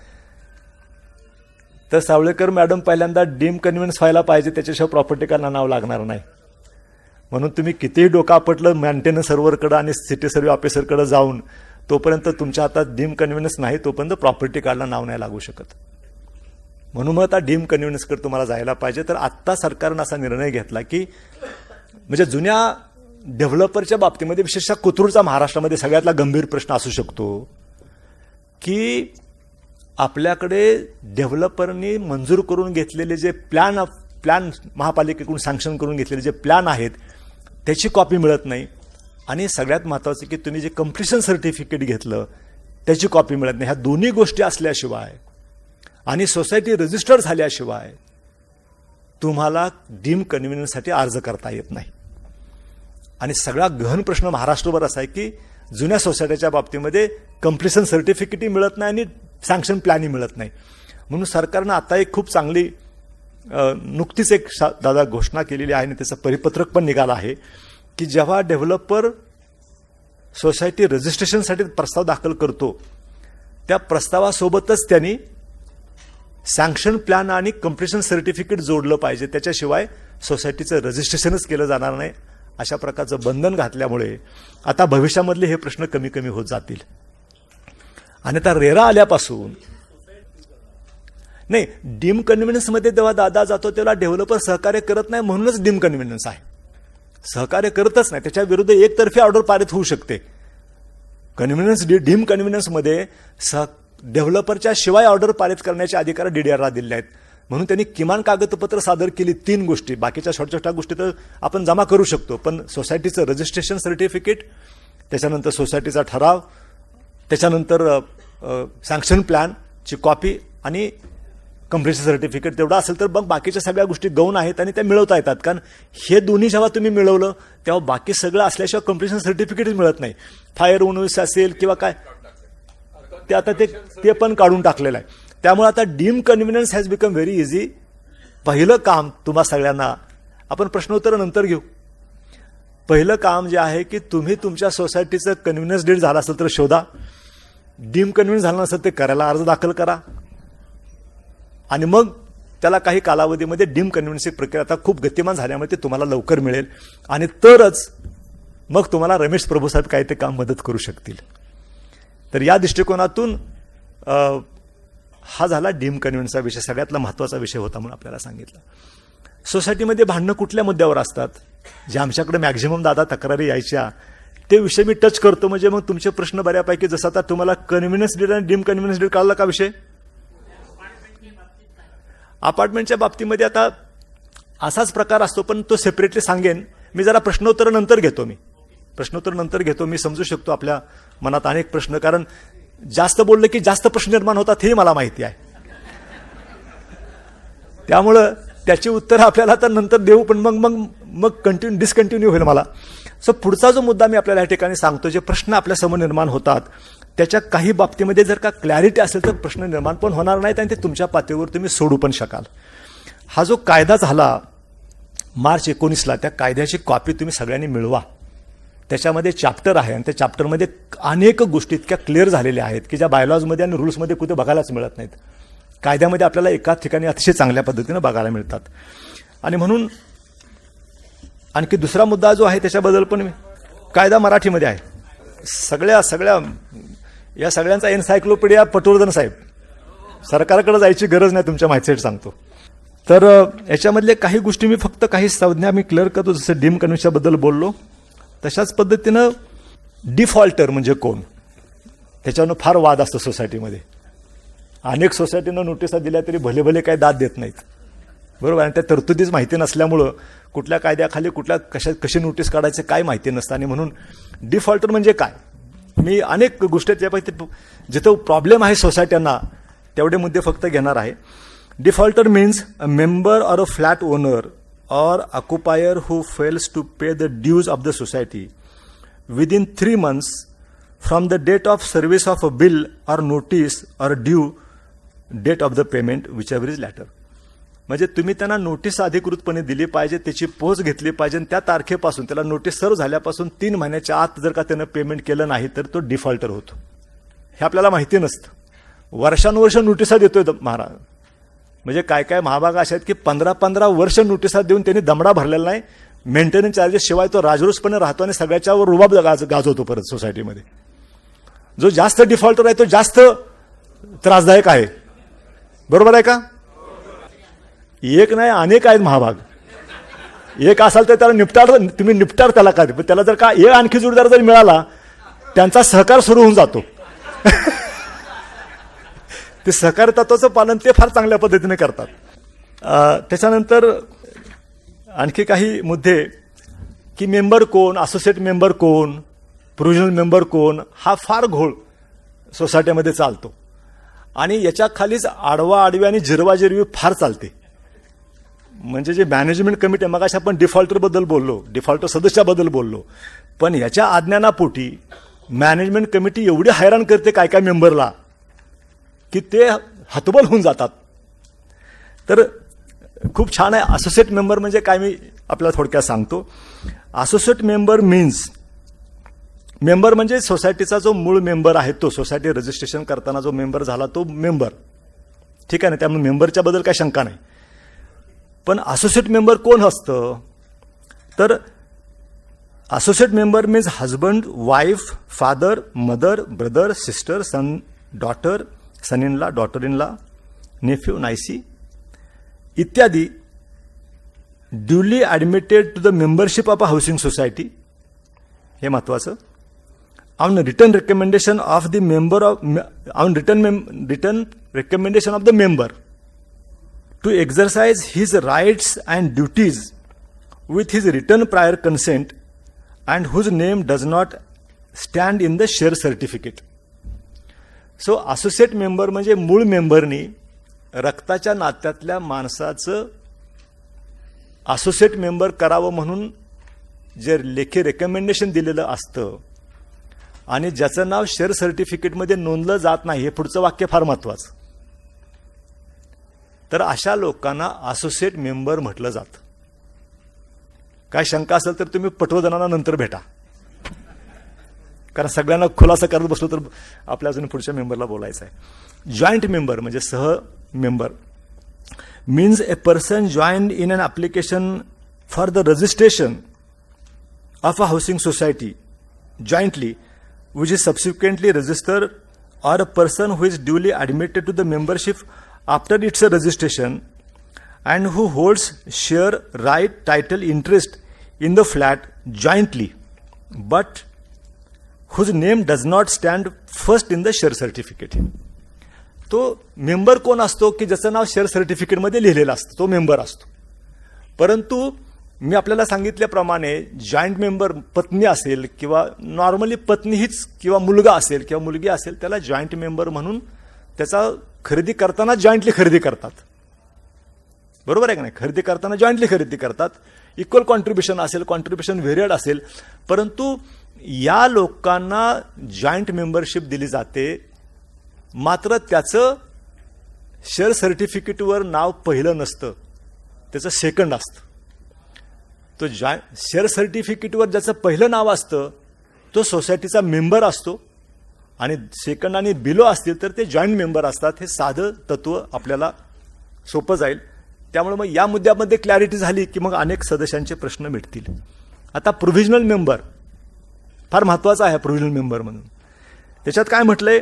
तर सावळेकर मॅडम पहिल्यांदा डीम कन्व्हिनन्स व्हायला पाहिजे, त्याच्याशिवाय प्रॉपर्टी कार्डला नाव लागणार नाही. म्हणून तुम्ही कितीही डोकं आपटलं मेंटेनन्स सर्व्हरकडे आणि सिटी सर्व्हे ऑफिसरकडे जाऊन, तोपर्यंत तुमच्या हातात डीम कन्व्हिनन्स नाही तोपर्यंत प्रॉपर्टी कार्डला नाव नाही लागू शकत. म्हणून मग आता डीम कन्व्हिनन्सकडे तुम्हाला जायला पाहिजे. तर आत्ता सरकारनं असा निर्णय घेतला की, म्हणजे जुन्या डेव्हलपरच्या बाबतीमध्ये विशेषतः कोथरूडचा महाराष्ट्रामध्ये सगळ्यातला गंभीर प्रश्न असू शकतो की, आपल्याकडे डेव्हलपरनी मंजूर करून घेतलेले जे प्लॅन महापालिकेकडून सँक्शन करून घेतलेले जे प्लॅन आहेत त्याची कॉपी मिळत नाही. आणि सगळ्यात महत्त्वाचं की तुम्ही जे कंप्लिशन सर्टिफिकेट घेतलं त्याची कॉपी मिळत नाही. ह्या दोन्ही गोष्टी असल्याशिवाय आणि सोसायटी रजिस्टर्ड झाल्याशिवाय तुम्हाला डीम कन्व्हिनन्ससाठी अर्ज करता येत नाही. आणि सगळा गहन प्रश्न महाराष्ट्रभर असा आहे की जुन्या सोसायटीच्या बाबतीमध्ये कंप्लिशन सर्टिफिकेटही मिळत नाही आणि सँक्शन प्लॅनही मिळत नाही. म्हणून सरकारनं आता एक खूप चांगली नुकतीच एक दादा घोषणा केलेली आहे आणि त्याचं परिपत्रक पण निघालं आहे की, जेव्हा डेव्हलपर सोसायटी रजिस्ट्रेशनसाठी प्रस्ताव दाखल करतो त्या प्रस्तावासोबतच त्यांनी सँक्शन प्लॅन आणि कंप्लिशन सर्टिफिकेट जोडलं पाहिजे, त्याच्याशिवाय सोसायटीचं रजिस्ट्रेशनच केलं जाणार नाही. अशा प्रकारचं बंधन घातल्यामुळे आता भविष्यामधले हे प्रश्न कमी कमी होत जातील. आणि आता रेरा आल्यापासून नाही, डीम कन्व्हिनन्समध्ये जेव्हा दादा जातो तेव्हा डेव्हलपर सहकार्य करत नाही म्हणूनच डीम कन्व्हिनन्स आहे. सहकार्य करतच नाही, त्याच्या विरुद्ध एकतर्फी ऑर्डर पारित होऊ शकते. डीम कन्व्हिनन्समध्ये डेव्हलपरच्या शिवाय ऑर्डर पारित करण्याचे अधिकार DDRला दिले आहेत. म्हणून त्यांनी किमान कागदपत्र सादर केली 3 गोष्टी. बाकीच्या छोट्या छोट्या गोष्टी तर आपण जमा करू शकतो, पण सोसायटीचं रजिस्ट्रेशन सर्टिफिकेट, त्याच्यानंतर सोसायटीचा ठराव, त्याच्यानंतर सँक्शन प्लॅनची कॉपी आणि कंप्लिशन सर्टिफिकेट तेवढं असेल तर मग बाकीच्या सगळ्या गोष्टी गौण आहेत आणि त्या मिळवता येतात. कारण हे दोन्ही जेव्हा तुम्ही मिळवलं तेव्हा बाकी सगळं असल्याशिवाय कंप्लिशन सर्टिफिकेटच मिळत नाही. फायर ओनर्स असेल किंवा काय ते आता ते पण काढून टाकलेलं आहे. त्यामुळे आता deem conveyance has become very easy. पहिलं काम तुम्हा सगळ्यांना, आपण प्रश्नोत्तर नंतर घेऊ, पहिलं काम जे आहे की तुम्ही तुमच्या सोसायटीचं कन्व्हिनन्स डीड झाला असेल तर शोधा, डीम कन्व्हिनन्स झालं नसेल ते करायला अर्ज दाखल करा आणि मग त्याला काही कालावधीमध्ये डीम कन्व्हिनन्सची प्रक्रिया आता खूप गतिमान झाल्यामुळे ते तुम्हाला लवकर मिळेल आणि तरच मग तुम्हाला रमेश प्रभूसाहेब काही ते काम मदत करू शकतील. तर या दृष्टिकोनातून हा झाला डीम कन्व्हिनन्सचा विषय, सगळ्यातला महत्त्वाचा विषय होता म्हणून आपल्याला सांगितलं. सोसायटीमध्ये भांडणं कुठल्या मुद्द्यावर असतात? जे आमच्याकडे मॅक्झिमम दादा तक्रारी यायच्या ते विषय मी टच करतो. म्हणजे मग तुमचे प्रश्न बऱ्यापैकी, जसं आता तुम्हाला कन्व्हिनियन्स डीड आणि डिम कन्व्हिनियन्स डीड कळला का विषय. अपार्टमेंटच्या बाबतीमध्ये आता असाच प्रकार असतो, पण तो सेपरेटली सांगेन मी. जरा प्रश्नोत्तर नंतर घेतो मी समजू शकतो आपल्या मनात अनेक प्रश्न, कारण जास्त बोललं की जास्त प्रश्न निर्माण होतात हे मला माहिती आहे. त्यामुळं त्याची उत्तरं आपल्याला तर नंतर देऊ, पण मग डिस्कंटिन्यू होईल मला. सो पुढचा जो मुद्दा मी आपल्याला या ठिकाणी सांगतो, जे प्रश्न आपल्यासमोर निर्माण होतात त्याच्या काही बाबतीमध्ये जर का क्लॅरिटी असेल तर प्रश्न निर्माण पण होणार नाहीत आणि ते तुमच्या पातळीवर तुम्ही सोडू पण शकाल. हा जो कायदा झाला मार्च 19ला, त्या कायद्याची कॉपी तुम्ही सगळ्यांनी मिळवा. त्याच्यामध्ये चॅप्टर आहे आणि त्या चॅप्टरमध्ये अनेक गोष्टी इतक्या क्लिअर झालेल्या आहेत की ज्या बायलॉजमध्ये आणि रूल्समध्ये कुठे बघायलाच मिळत नाहीत. कायद्यामध्ये आपल्याला एकाच ठिकाणी अतिशय चांगल्या पद्धतीनं बघायला मिळतात. आणि म्हणून आणखी दुसरा मुद्दा जो आहे त्याच्याबद्दल पण कायदा मराठीमध्ये आहे. सगळ्या या सगळ्यांचा एन्सायक्लोपीडिया पटवर्धन साहेब, सरकारकडे जायची गरज नाही तुमच्या माहितीसाठी सांगतो. तर याच्यामधले काही गोष्टी मी फक्त काही संज्ञा मी क्लिअर करतो. जसं डीम कन्व्हेन्शनबद्दल बोललो तशाच पद्धतीनं डिफॉल्टर म्हणजे कोण, त्याच्यावरनं फार वाद असतो सोसायटीमध्ये. अनेक सोसायटीनं नोटिसा दिल्या तरी भले भले काही दाद देत नाहीत, बरोबर. आणि त्या तरतुदीच माहिती नसल्यामुळं कुठल्या कायद्याखाली कशी नोटीस काढायचे काय माहिती नसतं. आणि म्हणून डिफॉल्टर म्हणजे काय, मी अनेक गोष्टी त्यापैकी जिथं प्रॉब्लेम आहे सोसायट्यांना तेवढे मुद्दे फक्त घेणार आहे. Defaulter means a member or a flat owner or occupier who fails to pay the dues of the society within 3 months from the date of service of a bill or notice or due date of the payment, whichever is latter. म्हणजे तुम्ही त्यांना नोटीस अधिकृतपणे दिली पाहिजे, त्याची पोच घेतली पाहिजे, त्या तारखेपासून त्याला नोटीस सर्व झाल्यापासून 3 महिन्याच्या आत जर का त्यानं पेमेंट केलं नाही तर तो डिफॉल्टर होतो. हे आपल्याला माहिती नसतं. वर्षानुवर्ष नोटिसा देतोय महाराज. म्हणजे काय काय महाभाग अशा आहेत की 15-15 वर्ष नोटिसा देऊन त्यांनी दमडा भरलेला नाही. मेंटेनन्स चार्जेस शिवाय तो राजरोसपणे राहतो आणि सगळ्याच्यावर रुबाब गाजवतो परत सोसायटीमध्ये. जो जास्त डिफॉल्टर आहे तो जास्त त्रासदायक आहे, बरोबर आहे का. एक नाही अनेक आहेत महाभाग. एक असाल तर त्याला तुम्ही निपटार त्याला का, त्याला जर का एक आणखी जोडीदार जर मिळाला त्यांचा सहकार सुरू होऊन जातो. ते सहकार तत्वाचं पालन ते फार चांगल्या पद्धतीने करतात. त्याच्यानंतर आणखी काही मुद्दे की मेंबर कोण, असोसिएट मेंबर कोण, प्रोव्हिजनल मेंबर कोण, हा फार घोळ सोसायटीमध्ये चालतो. आणि याच्या खालीच आडवी आणि जिरवी फार चालते. म्हणजे जे मॅनेजमेंट कमिटी, मग अशा आपण डिफॉल्टरबद्दल बोललो, डिफॉल्टर सदस्याबद्दल बोललो, पण याच्या आज्ञानापोटी मॅनेजमेंट कमिटी एवढी हैराण करते काय काय मेंबरला की ते हतबल होऊन जातात. तर खूप छान आहे. असोसिएट मेंबर म्हणजे काय मी आपल्याला थोडक्यात सांगतो. असोसिएट मेंबर मीन्स, मेंबर म्हणजे सोसायटीचा जो मूळ मेंबर आहे तो, सोसायटी रजिस्ट्रेशन करताना जो मेंबर झाला तो मेंबर, ठीक आहे ना. त्यामुळे मेंबरच्या बद्दल काही शंका नाही. पण असोसिएट मेंबर कोण असतं तर associate member means husband, wife, father, mother, brother, sister, son, daughter, son in law, daughter in law, nephew, niece इत्यादी, duly admitted to the membership of a housing society. हे महत्वाचं. On written recommendation of the member of, on written recommendation of the member to exercise his rights and duties with his written prior consent and whose name does not stand in the share certificate. So associate member म्हणजे मूळ मेंबरनी रक्ताच्या नात्यातल्या माणसाचं असोसिएट मेंबर करावं म्हणून जे लेखी रेकमेंडेशन दिलेलं असतं आणि ज्याचं नाव शेअर सर्टिफिकेटमध्ये नोंदलं जात नाही, हे पुढचं वाक्य फार महत्वाचं. तर अशा लोकांना असोसिएट मेंबर म्हटलं जातं. काय शंका असेल तर तुम्ही पटवर्धनांना नंतर भेटा, कारण सगळ्यांना खुलासा करत बसलो तर आपल्या अजून पुढच्या मेंबरला बोलायचं आहे. जॉईंट मेंबर म्हणजे सह member means a person joined in an application for the registration of a housing society jointly which is subsequently register, or a person who is duly admitted to the membership after its registration and who holds share, right, title, interest in the flat jointly, but whose name does not stand first in the share certificate. तो मेंबर कोण असतो की ज्याचं नाव शेअर सर्टिफिकेटमध्ये लिहिलेलं असतं, तो मेंबर असतो. परंतु मी आपल्याला सांगितल्याप्रमाणे जॉईंट मेंबर पत्नी असेल किंवा नॉर्मली पत्नी हीच किंवा मुलगा असेल किंवा मुलगी असेल, त्याला जॉईंट मेंबर म्हणून त्याचा खरेदी करताना जॉईंटली खरेदी करतात. बरोबर आहे का नाही? खरेदी करताना जॉईंटली खरेदी करतात. इक्वल कॉन्ट्रीब्युशन असेल, कॉन्ट्रीब्युशन व्हेरियड असेल, परंतु या लोकांना जॉईंट मेंबरशिप दिली जाते. मात्र त्याचं शेअर सर्टिफिकेटवर नाव पहिलं नसतं, त्याचं सेकंड असतं. तो शेअर सर्टिफिकेटवर ज्याचं पहिलं नाव असतं तो सोसायटीचा मेंबर असतो आणि सेकंड आणि बिलो असतील तर ते जॉईंट मेंबर असतात. हे साधं तत्व आपल्याला सोपं जाईल. त्यामुळे मग या मुद्द्यामध्ये क्लॅरिटी झाली की मग अनेक सदस्यांचे प्रश्न मिटतील. आता प्रोव्हिजनल मेंबर फार महत्वाचा आहे. प्रोव्हिजनल मेंबर म्हणून त्याच्यात काय म्हटलंय?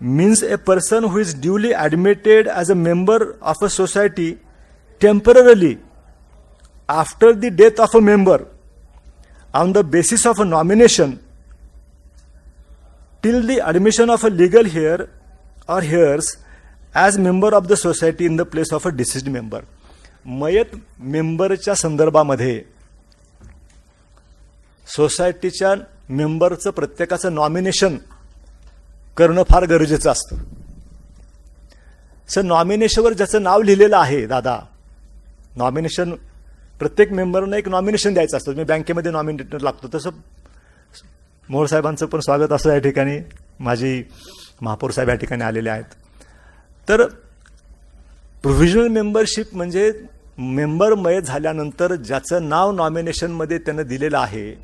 Means a person who is duly admitted as a member of a society temporarily after the death of a member on the basis of a nomination till the admission of a legal heir or heirs as member of the society in the place of a deceased member. मयत मेंबरच्या संदर्भामध्ये सोसायटीच्या मेंबरचं प्रत्येकाचं नॉमिनेशन करणं फार गरजेचं असतं. सर नॉमिनेशनवर ज्याचं नाव लिहिलेलं आहे, दादा नॉमिनेशन प्रत्येक मेंबरनं एक नॉमिनेशन द्यायचं असतं. मी बँकेमध्ये नॉमिनेटर लागतो तसं मोहोळ साहेबांचं पण स्वागत असं या ठिकाणी. माझी महापौर साहेब या ठिकाणी आलेले आहेत. तर प्रोव्हिजनल मेंबरशिप म्हणजे मेंबर मयत झाल्यानंतर ज्याचं नाव नॉमिनेशनमध्ये त्यानं दिलेलं आहे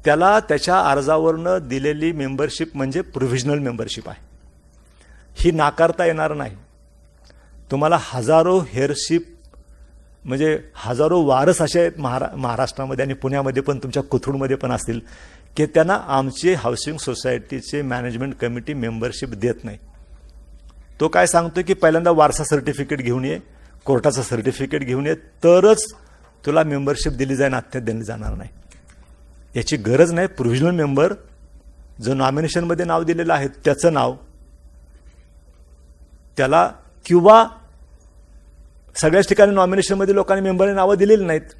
त्याला त्याच्या अर्जावरनं दिलेली मेंबरशिप म्हणजे प्रोव्हिजनल मेंबरशिप आहे. ही नाकारता येणार नाही. तुम्हाला हजारो हेअरशिप म्हणजे हजारो वारस असे आहेत महाराष्ट्रामध्ये आणि पुण्यामध्ये पण, तुमच्या कोथरूडमध्ये पण असतील की त्यांना आमचे हाऊसिंग सोसायटीचे मॅनेजमेंट कमिटी मेंबरशिप देत नाही. तो काय सांगतो की पहिल्यांदा वारसा सर्टिफिकेट घेऊन ये, कोर्टाचं सर्टिफिकेट घेऊन ये, तरच तुला मेंबरशिप दिली जाईल, आत्ता दिली जाणार नाही. याची गरज नाही. प्रोव्हिजनल मेंबर जो नॉमिनेशनमध्ये नाव दिलेलं आहे त्याचं नाव त्याला, किंवा सगळ्याच ठिकाणी नॉमिनेशनमध्ये लोकांनी मेंबरने नावं दिलेली नाहीत,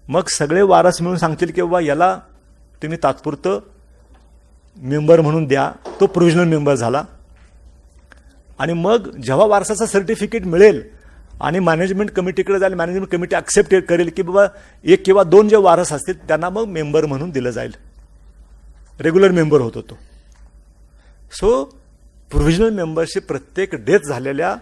मग सगळे वारस मिळून सांगतील की बाबा याला तुम्ही तात्पुरतं मेंबर म्हणून द्या, तो प्रोव्हिजनल मेंबर झाला. आणि मग जेव्हा वारसाचं सर्टिफिकेट मिळेल आणि मॅनेजमेंट कमिटीकडे जाईल, मॅनेजमेंट कमिटी ॲक्सेप्ट करेल की बाबा एक किंवा दोन जे वारस असतील त्यांना मग मेंबर म्हणून दिलं जाईल. रेग्युलर मेंबर होतो तो. सो प्रोव्हिजनल मेंबरशिप प्रत्येक डेथ झालेल्या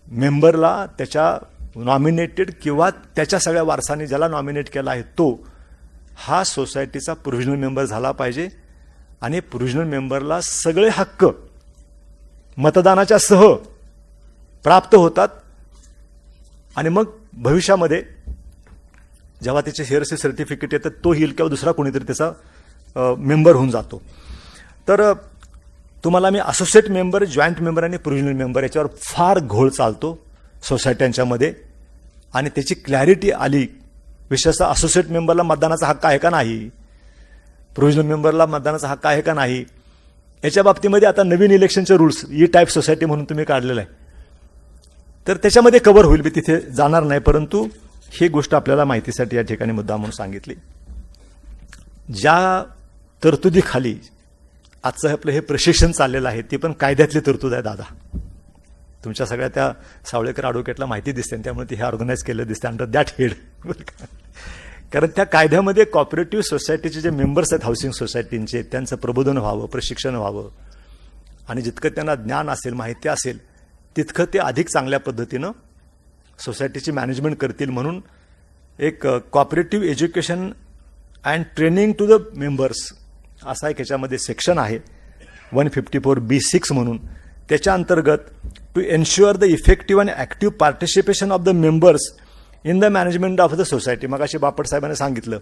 मेंबरला त्याच्या नॉमिनेटेड किंवा त्याच्या सगळ्या वारसाने ज्याला नॉमिनेट केला आहे तो हा सोसायटीचा प्रोव्हिजनल मेंबर झाला पाहिजे. आणि प्रोव्हिजनल मेंबरला सगळे हक्क मतदानाच्या सह प्राप्त होतात. आणि मग भविष्यामध्ये जेव्हा त्याचे शेअरचे सर्टिफिकेट येतं तो येईल किंवा दुसरा कोणीतरी त्याचा मेंबर होऊन जातो. तर तुम्हाला मी असोसिएट मेंबर, जॉईंट मेंबर आणि प्रोव्हिजनल मेंबर याच्यावर फार घोळ चालतो सोसायट्यांच्यामध्ये आणि त्याची क्लॅरिटी आली. विशेषतः असोसिएट मेंबरला मतदानाचा हक्क आहे का नाही, प्रोव्हिजनल मेंबरला मतदानाचा हक्क आहे का नाही, याच्या बाबतीमध्ये आता नवीन इलेक्शनचे रूल्स ई टाईप सोसायटी म्हणून तुम्ही काढलेलं आहे, तर त्याच्यामध्ये कव्हर होईल. मी तिथे जाणार नाही, परंतु ही गोष्ट आपल्याला माहितीसाठी या ठिकाणी मुद्दा म्हणून सांगितली. ज्या तरतुदीखाली आजचं आपलं हे प्रशिक्षण चाललेलं आहे ती पण कायद्यातली तरतूद आहे दादा. तुमच्या सगळ्या त्या सावळेकर ॲडव्होकेटला माहिती दिसते, त्यामुळे ते हे ऑर्गनाईज केलं दिसते अंडर दॅट हेड. कारण त्या कायद्यामध्ये कॉपरेटिव्ह सोसायटीचे जे मेंबर्स आहेत हाऊसिंग सोसायटींचे त्यांचं प्रबोधन व्हावं, प्रशिक्षण व्हावं आणि जितकं त्यांना ज्ञान असेल, माहिती असेल तितकं ते अधिक चांगल्या पद्धतीनं सोसायटीची मॅनेजमेंट करतील. म्हणून एक cooperative education and training to the members असा एक ह्याच्यामध्ये सेक्शन आहे 154B6 म्हणून. त्याच्या अंतर्गत to ensure the effective and active participation of the members in the management of the society. मग अशी बापट साहेबांनी सांगितलं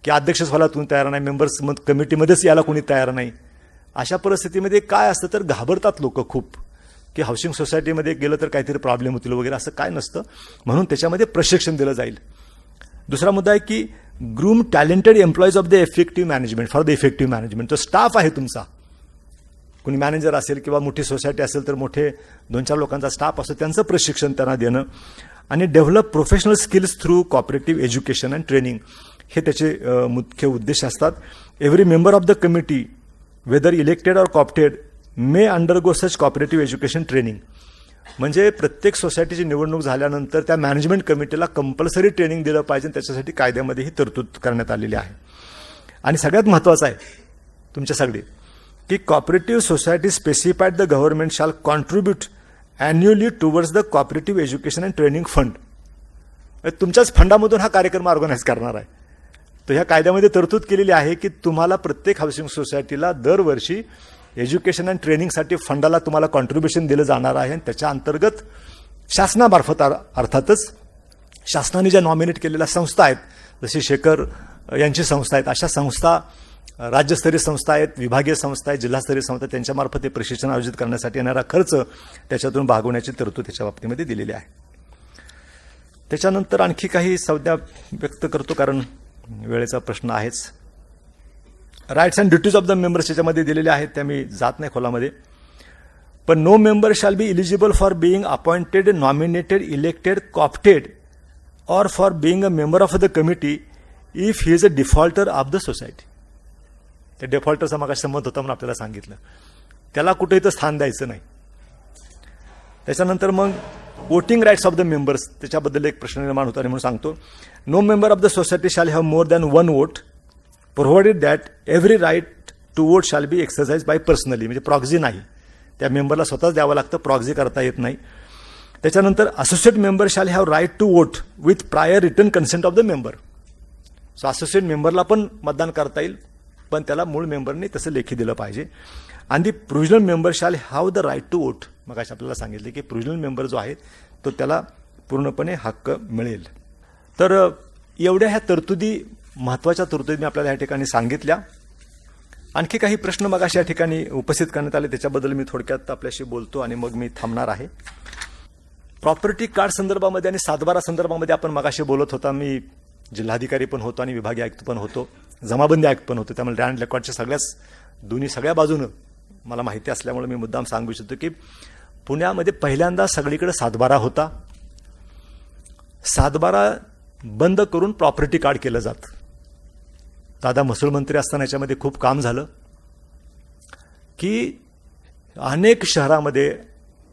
की अध्यक्षच व्हायला तुम्ही तयार नाही, मेंबर्स कमिटीमध्येच यायला कोणी तयार नाही. अशा परिस्थितीमध्ये काय असतं तर घाबरतात लोक खूप की हाऊसिंग सोसायटीमध्ये गेलं तर काहीतरी प्रॉब्लेम होतील वगैरे. असं काय नसतं. म्हणून त्याच्यामध्ये प्रशिक्षण दिलं जाईल. दुसरा मुद्दा आहे की groom talented employees of the effective management for the effective management. तो स्टाफ आहे तुमचा, कोणी मॅनेजर असेल किंवा मोठी सोसायटी असेल तर मोठे 2-4 लोकांचा स्टाफ असतो, त्यांचं प्रशिक्षण त्यांना देणं. आणि develop professional skills through cooperative education and training, हे त्याचे मुख्य उद्देश असतात. Every member of the committee whether elected or coopted may undergo such cooperative education training. म्हणजे प्रत्येक सोसायटीची निवडणूक झाल्यानंतर त्या मॅनेजमेंट कमिटीला कंपल्सरी ट्रेनिंग दिलं पाहिजे, त्याच्यासाठी कायद्यामध्ये ही तरतूद करण्यात आलेली आहे. आणि सगळ्यात महत्त्वाचं आहे तुमच्यासाठी की cooperative society specified the government shall contribute annually towards the cooperative education and training fund. तुमच्याच फंडामधून हा कार्यक्रम ऑर्गनाईज करणार आहे. तर ह्या कायद्यामध्ये तरतूद केलेली आहे की तुम्हाला प्रत्येक हाऊसिंग सोसायटीला दरवर्षी एज्युकेशन अँड ट्रेनिंगसाठी फंडाला तुम्हाला कॉन्ट्रीब्युशन दिलं जाणार आहे. आणि त्याच्या अंतर्गत शासनामार्फत अर्थातच शासनाने ज्या नॉमिनेट केलेल्या संस्था आहेत, जशी शेखर यांची संस्था आहेत, अशा संस्था राज्यस्तरीय संस्था आहेत, विभागीय संस्था आहेत, जिल्हास्तरीय संस्था, त्यांच्यामार्फत हे प्रशिक्षण आयोजित करण्यासाठी येणारा खर्च त्याच्यातून भागवण्याची तरतूद त्याच्या बाबतीमध्ये दिलेली आहे. त्याच्यानंतर आणखी काही संज्ञा व्यक्त करतो, कारण वेळेचा प्रश्न आहेच. Rights and duties of the members त्याच्यामध्ये दिलेले आहेत, त्या मी जात नाही खोलामध्ये. पण no member shall be eligible for being appointed, nominated, elected, coopted or for being a member of the committee if he is a defaulter of the society. त्या डिफॉल्टरचा मग संबंध होता म्हणून आपल्याला सांगितलं, त्याला कुठेही तर स्थान द्यायचं नाही. त्याच्यानंतर मग voting rights of the members, त्याच्याबद्दल एक प्रश्न निर्माण होता आणि म्हणून सांगतो. No member of the society shall have more than 1 vote provided that every right to vote shall be exercise by personally. म्हणजे प्रॉक्झी नाही, त्या मेंबरला स्वतःच द्यावं लागतं, प्रॉक्झी करता येत नाही. त्याच्यानंतर associate member shall have right to vote with prior written consent of the member. So associate मेंबरला पण मतदान करता येईल, पण त्याला मूळ मेंबरने तसं लेखी दिलं पाहिजे. आणि the provisional member shall have the right to vote. मग अशा आपल्याला सांगितले की प्रोव्हिजनल मेंबर जो आहे तो त्याला पूर्णपणे हक्क मिळेल. तर एवढ्या ह्या तरतुदी, महत्त्वाच्या तरतुदी मी आपल्याला या ठिकाणी सांगितल्या. आणखी काही प्रश्न मग अशा ठिकाणी उपस्थित करण्यात आले, त्याच्याबद्दल मी थोडक्यात आपल्याशी बोलतो आणि मग मी थांबणार आहे. प्रॉपर्टी कार्ड संदर्भामध्ये आणि 7/12 संदर्भामध्ये आपण मगाशी बोलत होता. मी जिल्हाधिकारी पण होतो आणि विभागीय आयुक्त पण होतो, जमाबंदी आयुक्त पण होतो. त्यामुळे लँड रेकॉर्डच्या सगळ्या बाजूनं मला माहिती असल्यामुळे मी मुद्दाम सांगू इच्छितो की पुण्यामध्ये पहिल्यांदा सगळीकडे 7/12 होता. 7/12 बंद करून प्रॉपर्टी कार्ड केलं जातं. दादा महसूल मंत्री असताना याच्यामध्ये खूप काम झालं की अनेक शहरामध्ये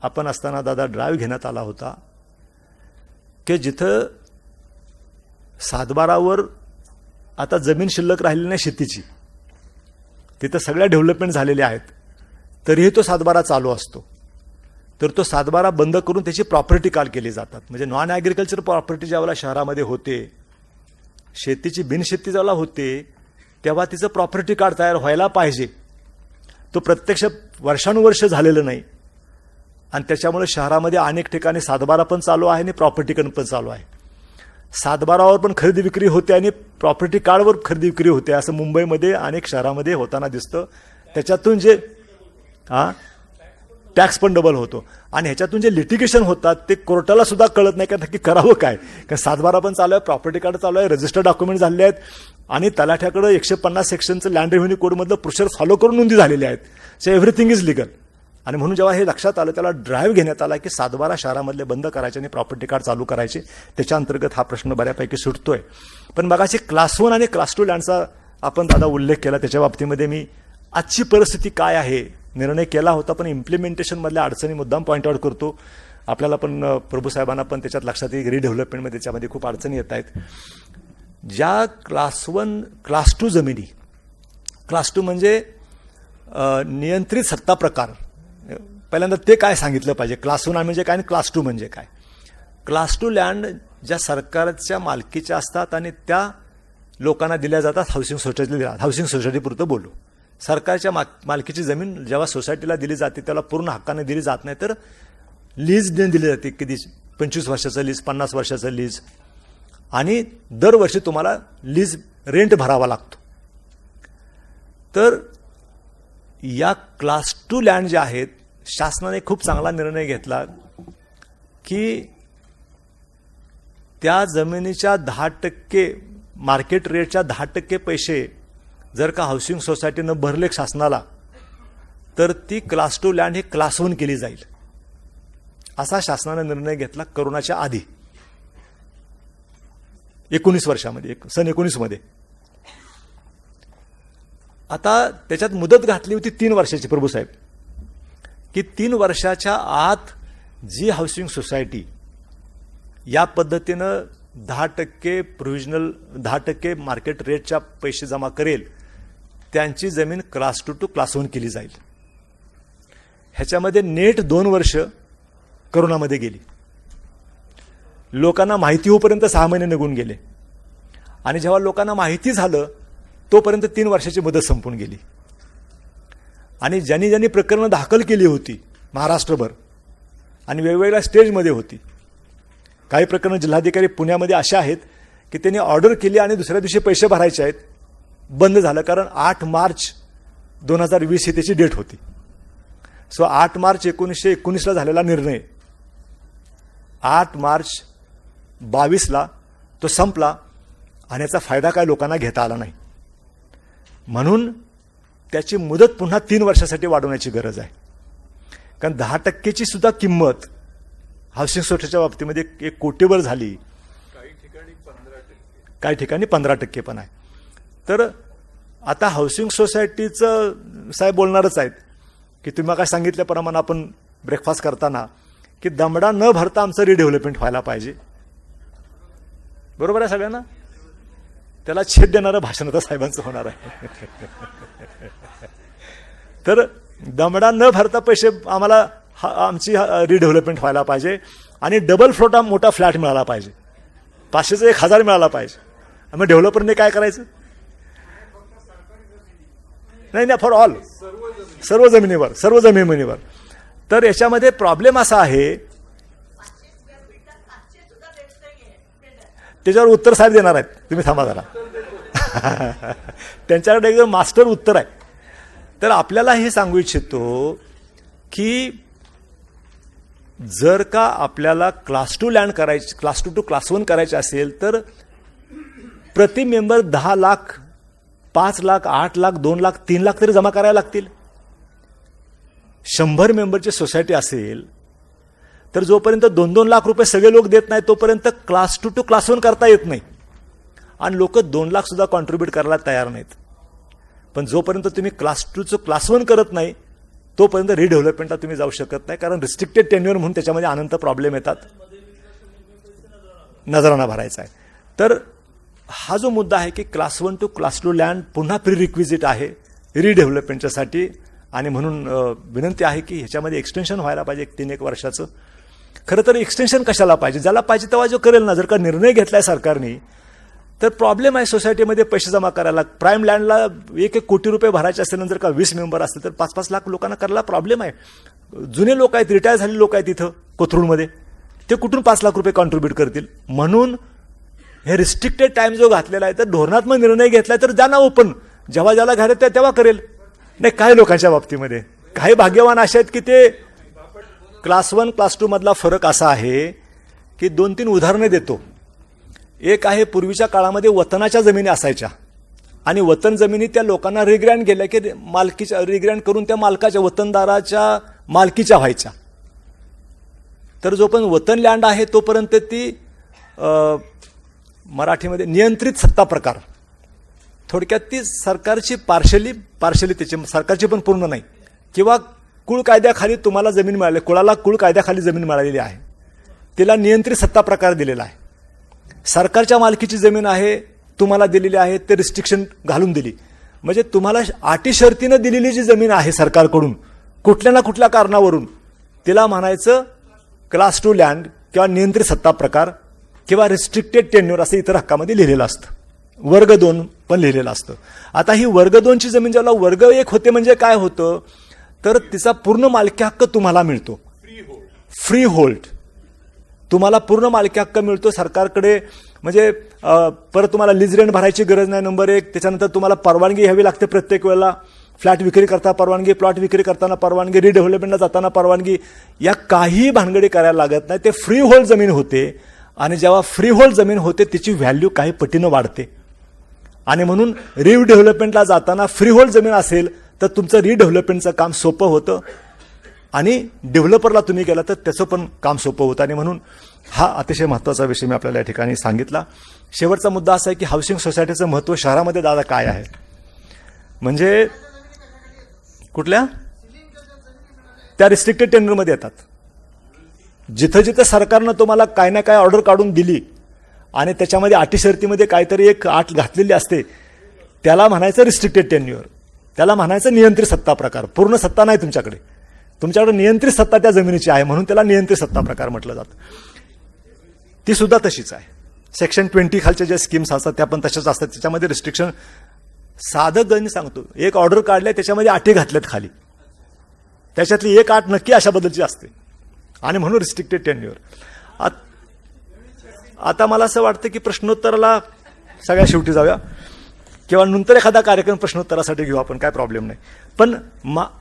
आपण असताना दादा ड्राईव्ह घेण्यात आला होता की जिथं 7/12वर आता जमीन शिल्लक राहिली नाही शेतीची, तिथं सगळ्या डेव्हलपमेंट झालेल्या आहेत, तरीही तो 7/12 चालू असतो. तर तो 7/12 बंद करून त्याची प्रॉपर्टी कार्ड केली जातात. म्हणजे नॉन ॲग्रिकल्चर प्रॉपर्टी ज्यावेळेला शहरामध्ये होते, शेतीची बिनशेती ज्यावेळेला होते, तेव्हा तिचं प्रॉपर्टी कार्ड तयार व्हायला पाहिजे. तो प्रत्यक्ष वर्षानुवर्ष झालेलं नाही आणि त्याच्यामुळे शहरामध्ये अनेक ठिकाणी 7/12 पण चालू आहे आणि प्रॉपर्टी कार्ड पण चालू आहे. 7/12वर पण खरेदी विक्री होते आणि प्रॉपर्टी कार्डवर खरेदी विक्री होते, असं मुंबईमध्ये अनेक शहरामध्ये होताना दिसतं. त्याच्यातून जे टॅक्स पण डबल होतो आणि ह्याच्यातून जे लिटिगेशन होतात ते कोर्टाला सुद्धा कळत नाही का नक्की करावं काय. कारण 7/12 पण चालू आहे, प्रॉपर्टी कार्ड चालू आहे, रजिस्टर्ड डॉक्युमेंट झाले आहेत आणि तलाठ्याकडं 150 सेक्शनचं लँड रेव्हेन्यू कोडमधलं प्रोसिजर फॉलो करून नोंदी झालेल्या आहेत. So everything is legal. आणि म्हणून जेव्हा हे लक्षात आलं, त्याला ड्राईव्ह घेण्यात आला की 7/12 शहरामधले बंद करायचे आणि प्रॉपर्टी कार्ड चालू करायचे. त्याच्या अंतर्गत हा प्रश्न बऱ्यापैकी सुटतोय. पण मगाशी क्लास 1 आणि क्लास 2 लँडचा आपण दादा उल्लेख केला, त्याच्या बाबतीमध्ये मी आजची परिस्थिती काय आहे निर्णय केला होता, पण इम्प्लिमेंटेशनमधल्या अडचणी मुद्दाम पॉईंट आउट करतो. आपल्याला पण प्रभूसाहेबांना पण त्याच्यात लक्षात येईल, रिडेव्हलपमेंटमध्ये त्याच्यामध्ये खूप अडचणी येत आहेत. ज्या क्लास 1 क्लास 2 जमिनी, क्लास 2 म्हणजे नियंत्रित सत्ता प्रकार, पहिल्यांदा ते काय सांगितलं पाहिजे. क्लास 1 म्हणजे काय आणि क्लास 2 म्हणजे काय. क्लास 2 लँड ज्या सरकारच्या मालकीच्या असतात आणि त्या लोकांना दिल्या जातात हाऊसिंग सोसायटीपुरतं बोलू. सरकारच्या मालकीची जमीन जेव्हा सोसायटीला दिली जाते त्याला पूर्ण हक्काने दिली जात नाही, तर लीजने दिली जाते. कधी 25 वर्षाचं लीज, 50 वर्षाचं लीज, आणि दरवर्षी तुम्हाला लीज रेंट भरावा लागतो. तर या क्लास 2 लँड ज्या आहेत, शासनाने खूप चांगला निर्णय घेतला की त्या जमिनीच्या 10% मार्केट रेटच्या 10% पैसे जर का हाऊसिंग सोसायटीनं भरले शासनाला, तर ती क्लास 2 लँड ही क्लास 1 केली जाईल, असा शासनाने निर्णय घेतला करोनाच्या आधी 19 वर्षामध्ये, सन 19 मध्ये. आता त्याच्यात मुदत घातली होती 3 वर्षाची प्रभूसाहेब, की 3 वर्षाच्या आत जी हाऊसिंग सोसायटी या पद्धतीनं 10% प्रोव्हिजनल 10% मार्केट रेटच्या पैसे जमा करेल, त्यांची जमीन क्लास 2 टू क्लास 1 केली जाईल. ह्याच्यामध्ये नेट 2 वर्ष करोनामध्ये गेली. लोकांना माहिती होईपर्यंत 6 महिने निघून गेले, आणि जेव्हा लोकांना माहिती झालं तोपर्यंत 3 वर्षाची मुदत संपून गेली. आणि ज्यांनी ज्यांनी प्रकरणं दाखल केली होती महाराष्ट्रभर आणि वेगवेगळ्या स्टेजमध्ये होती, काही प्रकरणं जिल्हाधिकारी पुण्यामध्ये अशा आहेत की त्यांनी ऑर्डर केली आणि दुसऱ्या दिवशी पैसे भरायचे आहेत, बंद झालं, कारण 8 मार्च 2020 ही त्याची डेट होती. सो 8 मार्च 1919ला झालेला निर्णय 8 मार्च 22ला तो संपला, आणि याचा फायदा काय लोकांना घेता आला नाही. म्हणून त्याची मुदत पुन्हा 3 वर्षासाठी वाढवण्याची गरज आहे. कारण 10%ची सुद्धा किंमत हाऊसिंग सोसायटीच्या बाबतीमध्ये 1 कोटीवर झाली, काही ठिकाणी 15% पण आहे. तर आता हाऊसिंग सोसायटीचं साहेब बोलणारच आहेत की तुम्ही काय सांगितल्याप्रमाणे आपण ब्रेकफास्ट करताना की दमडा न भरता आमचं रिडेव्हलपमेंट व्हायला पाहिजे. बरोबर आहे सगळ्यांना? त्याला छेद देणारं भाषण आता साहेबांचं होणार आहे. तर दमडा न भरता पैसे आम्हाला आमची रिडेव्हलपमेंट व्हायला पाहिजे, आणि डबल फ्लोटा मोठा फ्लॅट मिळाला पाहिजे, 500चा 1000 मिळाला पाहिजे. मग डेव्हलपरने काय करायचं? नाही नाही, फॉर ऑल, सर्व जमिनीवर. तर याच्यामध्ये प्रॉब्लेम असा आहे, त्याच्यावर उत्तर साहेब देणार आहेत, तुम्ही थांबा जरा. त्यांच्याकडे एकदम मास्टर उत्तर आहे. तर आपल्याला हे सांगू इच्छितो की जर का आपल्याला क्लास 2 लँड करायची, क्लास 2 टू क्लास 1 करायचे असेल, तर प्रति मेंबर 10 लाख, 5 लाख, 8 लाख, 2 लाख, 3 लाख तरी जमा करायला लागतील. 100 मेंबरची सोसायटी असेल तर जोपर्यंत 2-2 लाख रुपये सगळे लोक देत नाही तोपर्यंत क्लास 2 टू क्लास 1 करता येत नाही, आणि लोक 2 लाख सुद्धा कॉन्ट्रीब्यूट करायला तयार नाहीत. पण जोपर्यंत तुम्ही क्लास 2चं क्लास 1 करत नाही तोपर्यंत रिडेव्हलपमेंटला तुम्ही जाऊ शकत नाही, कारण रिस्ट्रिक्टेड टेन्युअर म्हणून त्याच्यामध्ये अनंत प्रॉब्लेम येतात, नजराना भरायचा आहे. तर हा जो मुद्दा आहे की क्लास 1 टू क्लास 2 लँड पुन्हा प्री रिक्विजिट आहे रिडेव्हलपमेंटच्यासाठी, आणि म्हणून विनंती आहे की ह्याच्यामध्ये एक्सटेन्शन व्हायला पाहिजे 3-1 वर्षाचं. खरं तर एक्सटेन्शन कशाला पाहिजे? ज्याला पाहिजे तेव्हा जो करेल ना. जर का निर्णय घेतलाय सरकारने तर प्रॉब्लेम आहे सोसायटीमध्ये पैसे जमा करायला. प्राईम लँडला 1-1 कोटी रुपये भरायचे असेल, जर का 20 मेंबर असतील तर 5-5 लाख लोकांना करायला प्रॉब्लेम आहे. जुने लोक आहेत, रिटायर झालेले लोक आहेत इथं कोथरूडमध्ये, ते कुठून 5 लाख रुपये कॉन्ट्रीब्यूट करतील? म्हणून हे रिस्ट्रिक्टेड टाइम जो घातलेला आहे, तर धोरणात्मक निर्णय घेतलाय तर जाना ओपन, जेव्हा ज्याला घालत तेव्हा करेल. नाही, काही लोकांच्या बाबतीमध्ये काही भाग्यवान असे आहेत की ते क्लास 1 क्लास 2 मधला फरक असा आहे की 2-3 उदाहरणे देतो. एक आहे, पूर्वीच्या काळामध्ये वतनाच्या जमिनी असायच्या, आणि वतन जमिनी त्या लोकांना रिग्रँड केल्या की मालकीच्या रिग्रँड करून त्या मालकाच्या, वतनदाराच्या मालकीच्या व्हायच्या. तर जो पण वतन लँड आहे तोपर्यंत ती मराठीमध्ये नियंत्रित सत्ता प्रकार, थोडक्यात ती सरकारची पार्शली त्याची, सरकारची पण पूर्ण नाही, किंवा कुळ कायद्याखाली तुम्हाला जमीन मिळाली, कुळाला कुळ कायद्याखाली जमीन मिळालेली आहे, तिला नियंत्रित सत्ता प्रकार दिलेला आहे. सरकारच्या मालकीची जमीन आहे, तुम्हाला दिलेली आहे, ते रिस्ट्रिक्शन घालून दिली. म्हणजे तुम्हाला अटी शर्तीनं दिलेली जी जमीन आहे सरकारकडून कुठल्या ना कुठल्या कारणावरून, तिला म्हणायचं क्लास 2 लँड किंवा नियंत्रित सत्ता प्रकार किंवा रिस्ट्रिक्टेड टेन्युअर असं इतर हक्कामध्ये लिहिलेलं असतं. वर्ग 2 पण लिहिलेलं असतं. आता ही वर्ग 2ची जमीन ज्याला वर्ग 1 होते, म्हणजे काय होतं तर तिचा पूर्ण मालकी हक्क तुम्हाला मिळतो. फ्री होल्ड तुम्हाला पूर्ण मालकी हक्क मिळतो सरकारकडे. म्हणजे परत तुम्हाला लीज रेंट भरायची गरज नाही, नंबर 1. त्याच्यानंतर तुम्हाला परवानगी घ्यावी लागते प्रत्येक वेळेला. फ्लॅट विक्री करता परवानगी, प्लॉट विक्री करताना परवानगी, रिडेव्हलपमेंटला जाताना परवानगी, या काही भानगडी करायला लागत नाही. ते फ्री होल्ड जमीन होते, आणि जेव्हा फ्री होल्ड जमीन होते तिची व्हॅल्यू काही पटीनं वाढते. आणि म्हणून रिडेव्हलपमेंटला जाताना फ्री होल्ड जमीन असेल तर तुमचं रिडेव्हलपमेंटचं काम सोपं होतं आणि डेव्हलपरला तुम्ही गेला तर त्याचं पण काम सोपं होतं. आणि म्हणून हा अतिशय महत्त्वाचा विषय मी आपल्याला या ठिकाणी सांगितला. शेवटचा मुद्दा असा आहे की हाऊसिंग सोसायटीचं महत्त्व शहरामध्ये दादा काय आहे. म्हणजे कुठल्या त्या रिस्ट्रिक्टेड टेंडरमध्ये येतात. जिथं जिथं सरकारनं तुम्हाला काय ना काय ऑर्डर काढून दिली आणि त्याच्यामध्ये अटी शर्तीमध्ये काहीतरी एक अट घातलेली असते, त्याला म्हणायचं रिस्ट्रिक्टेड टेन्युअर, त्याला म्हणायचं नियंत्रित सत्ता प्रकार. पूर्ण सत्ता नाही तुमच्याकडे, तुमच्याकडे नियंत्रित सत्ता त्या जमिनीची आहे म्हणून त्याला नियंत्रित सत्ता प्रकार म्हटलं जातं. ती सुद्धा तशीच आहे. सेक्शन 20 खालच्या ज्या स्कीम्स असतात त्या पण तशाच असतात. त्याच्यामध्ये रिस्ट्रिक्शन साधं गणित सांगतो. एक ऑर्डर काढल्या त्याच्यामध्ये अटी घातल्यात खाली, त्याच्यातली एक अट नक्की अशा बद्दलची असते आणि म्हणून रिस्ट्रिक्टेड टेन्युअर. आता मला असं वाटतं की प्रश्नोत्तराला सगळ्या शेवटी जाऊया किंवा नंतर एखादा कार्यक्रम प्रश्नोत्तरासाठी घेऊ आपण, काय प्रॉब्लेम नाही. पण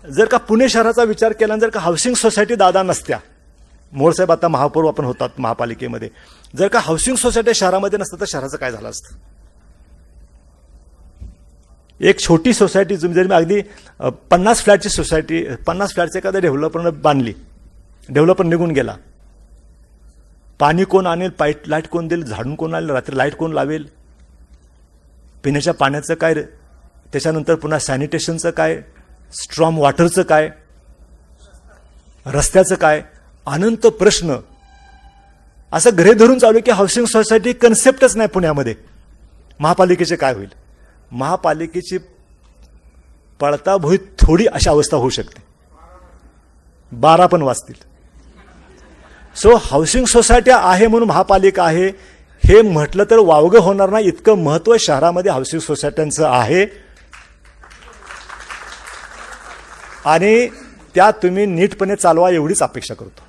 जर का पुणे शहराचा विचार केला, जर का हाऊसिंग सोसायटी दादा नसत्या, मोरसाहेब आता महापौर आपण होतात महापालिकेमध्ये, जर का हाऊसिंग सोसायटी शहरामध्ये नसतं तर शहराचं काय झालं असतं. एक छोटी सोसायटी जरी मी अगदी 50 फ्लॅटची सोसायटी, 50 फ्लॅटची एखाद्या डेव्हलपरनं बांधली, डेव्हलपर निघून गेला, पाणी कोण आणेल, पाईप लाईट कोण देईल, झाडून कोण आणेल, रात्री लाईट कोण लावेल, पिण्याच्या पाण्याचं काय, त्याच्यानंतर पुन्हा सॅनिटेशनचं काय, स्ट्रॉम वॉटरचं काय, रस्त्याचं काय, अनंत प्रश्न. असं गृहीत धरून चालू की हाऊसिंग सोसायटी कन्सेप्टच नाही पुण्यामध्ये. महापालिकेचे काय होईल. महापालिकेची पळता भुईत थोडी अशी अवस्था होऊ शकते, 12 पण वाचतील. सो हाऊसिंग सोसायटी आहे म्हणून महापालिका आहे हे म्हटलं तर वावगं होणार नाही. इतकं महत्त्व शहरामध्ये हाऊसिंग सोसायट्यांचं आहे आणि त्या तुम्ही नीटपणे चालवा एवढीच अपेक्षा करतो.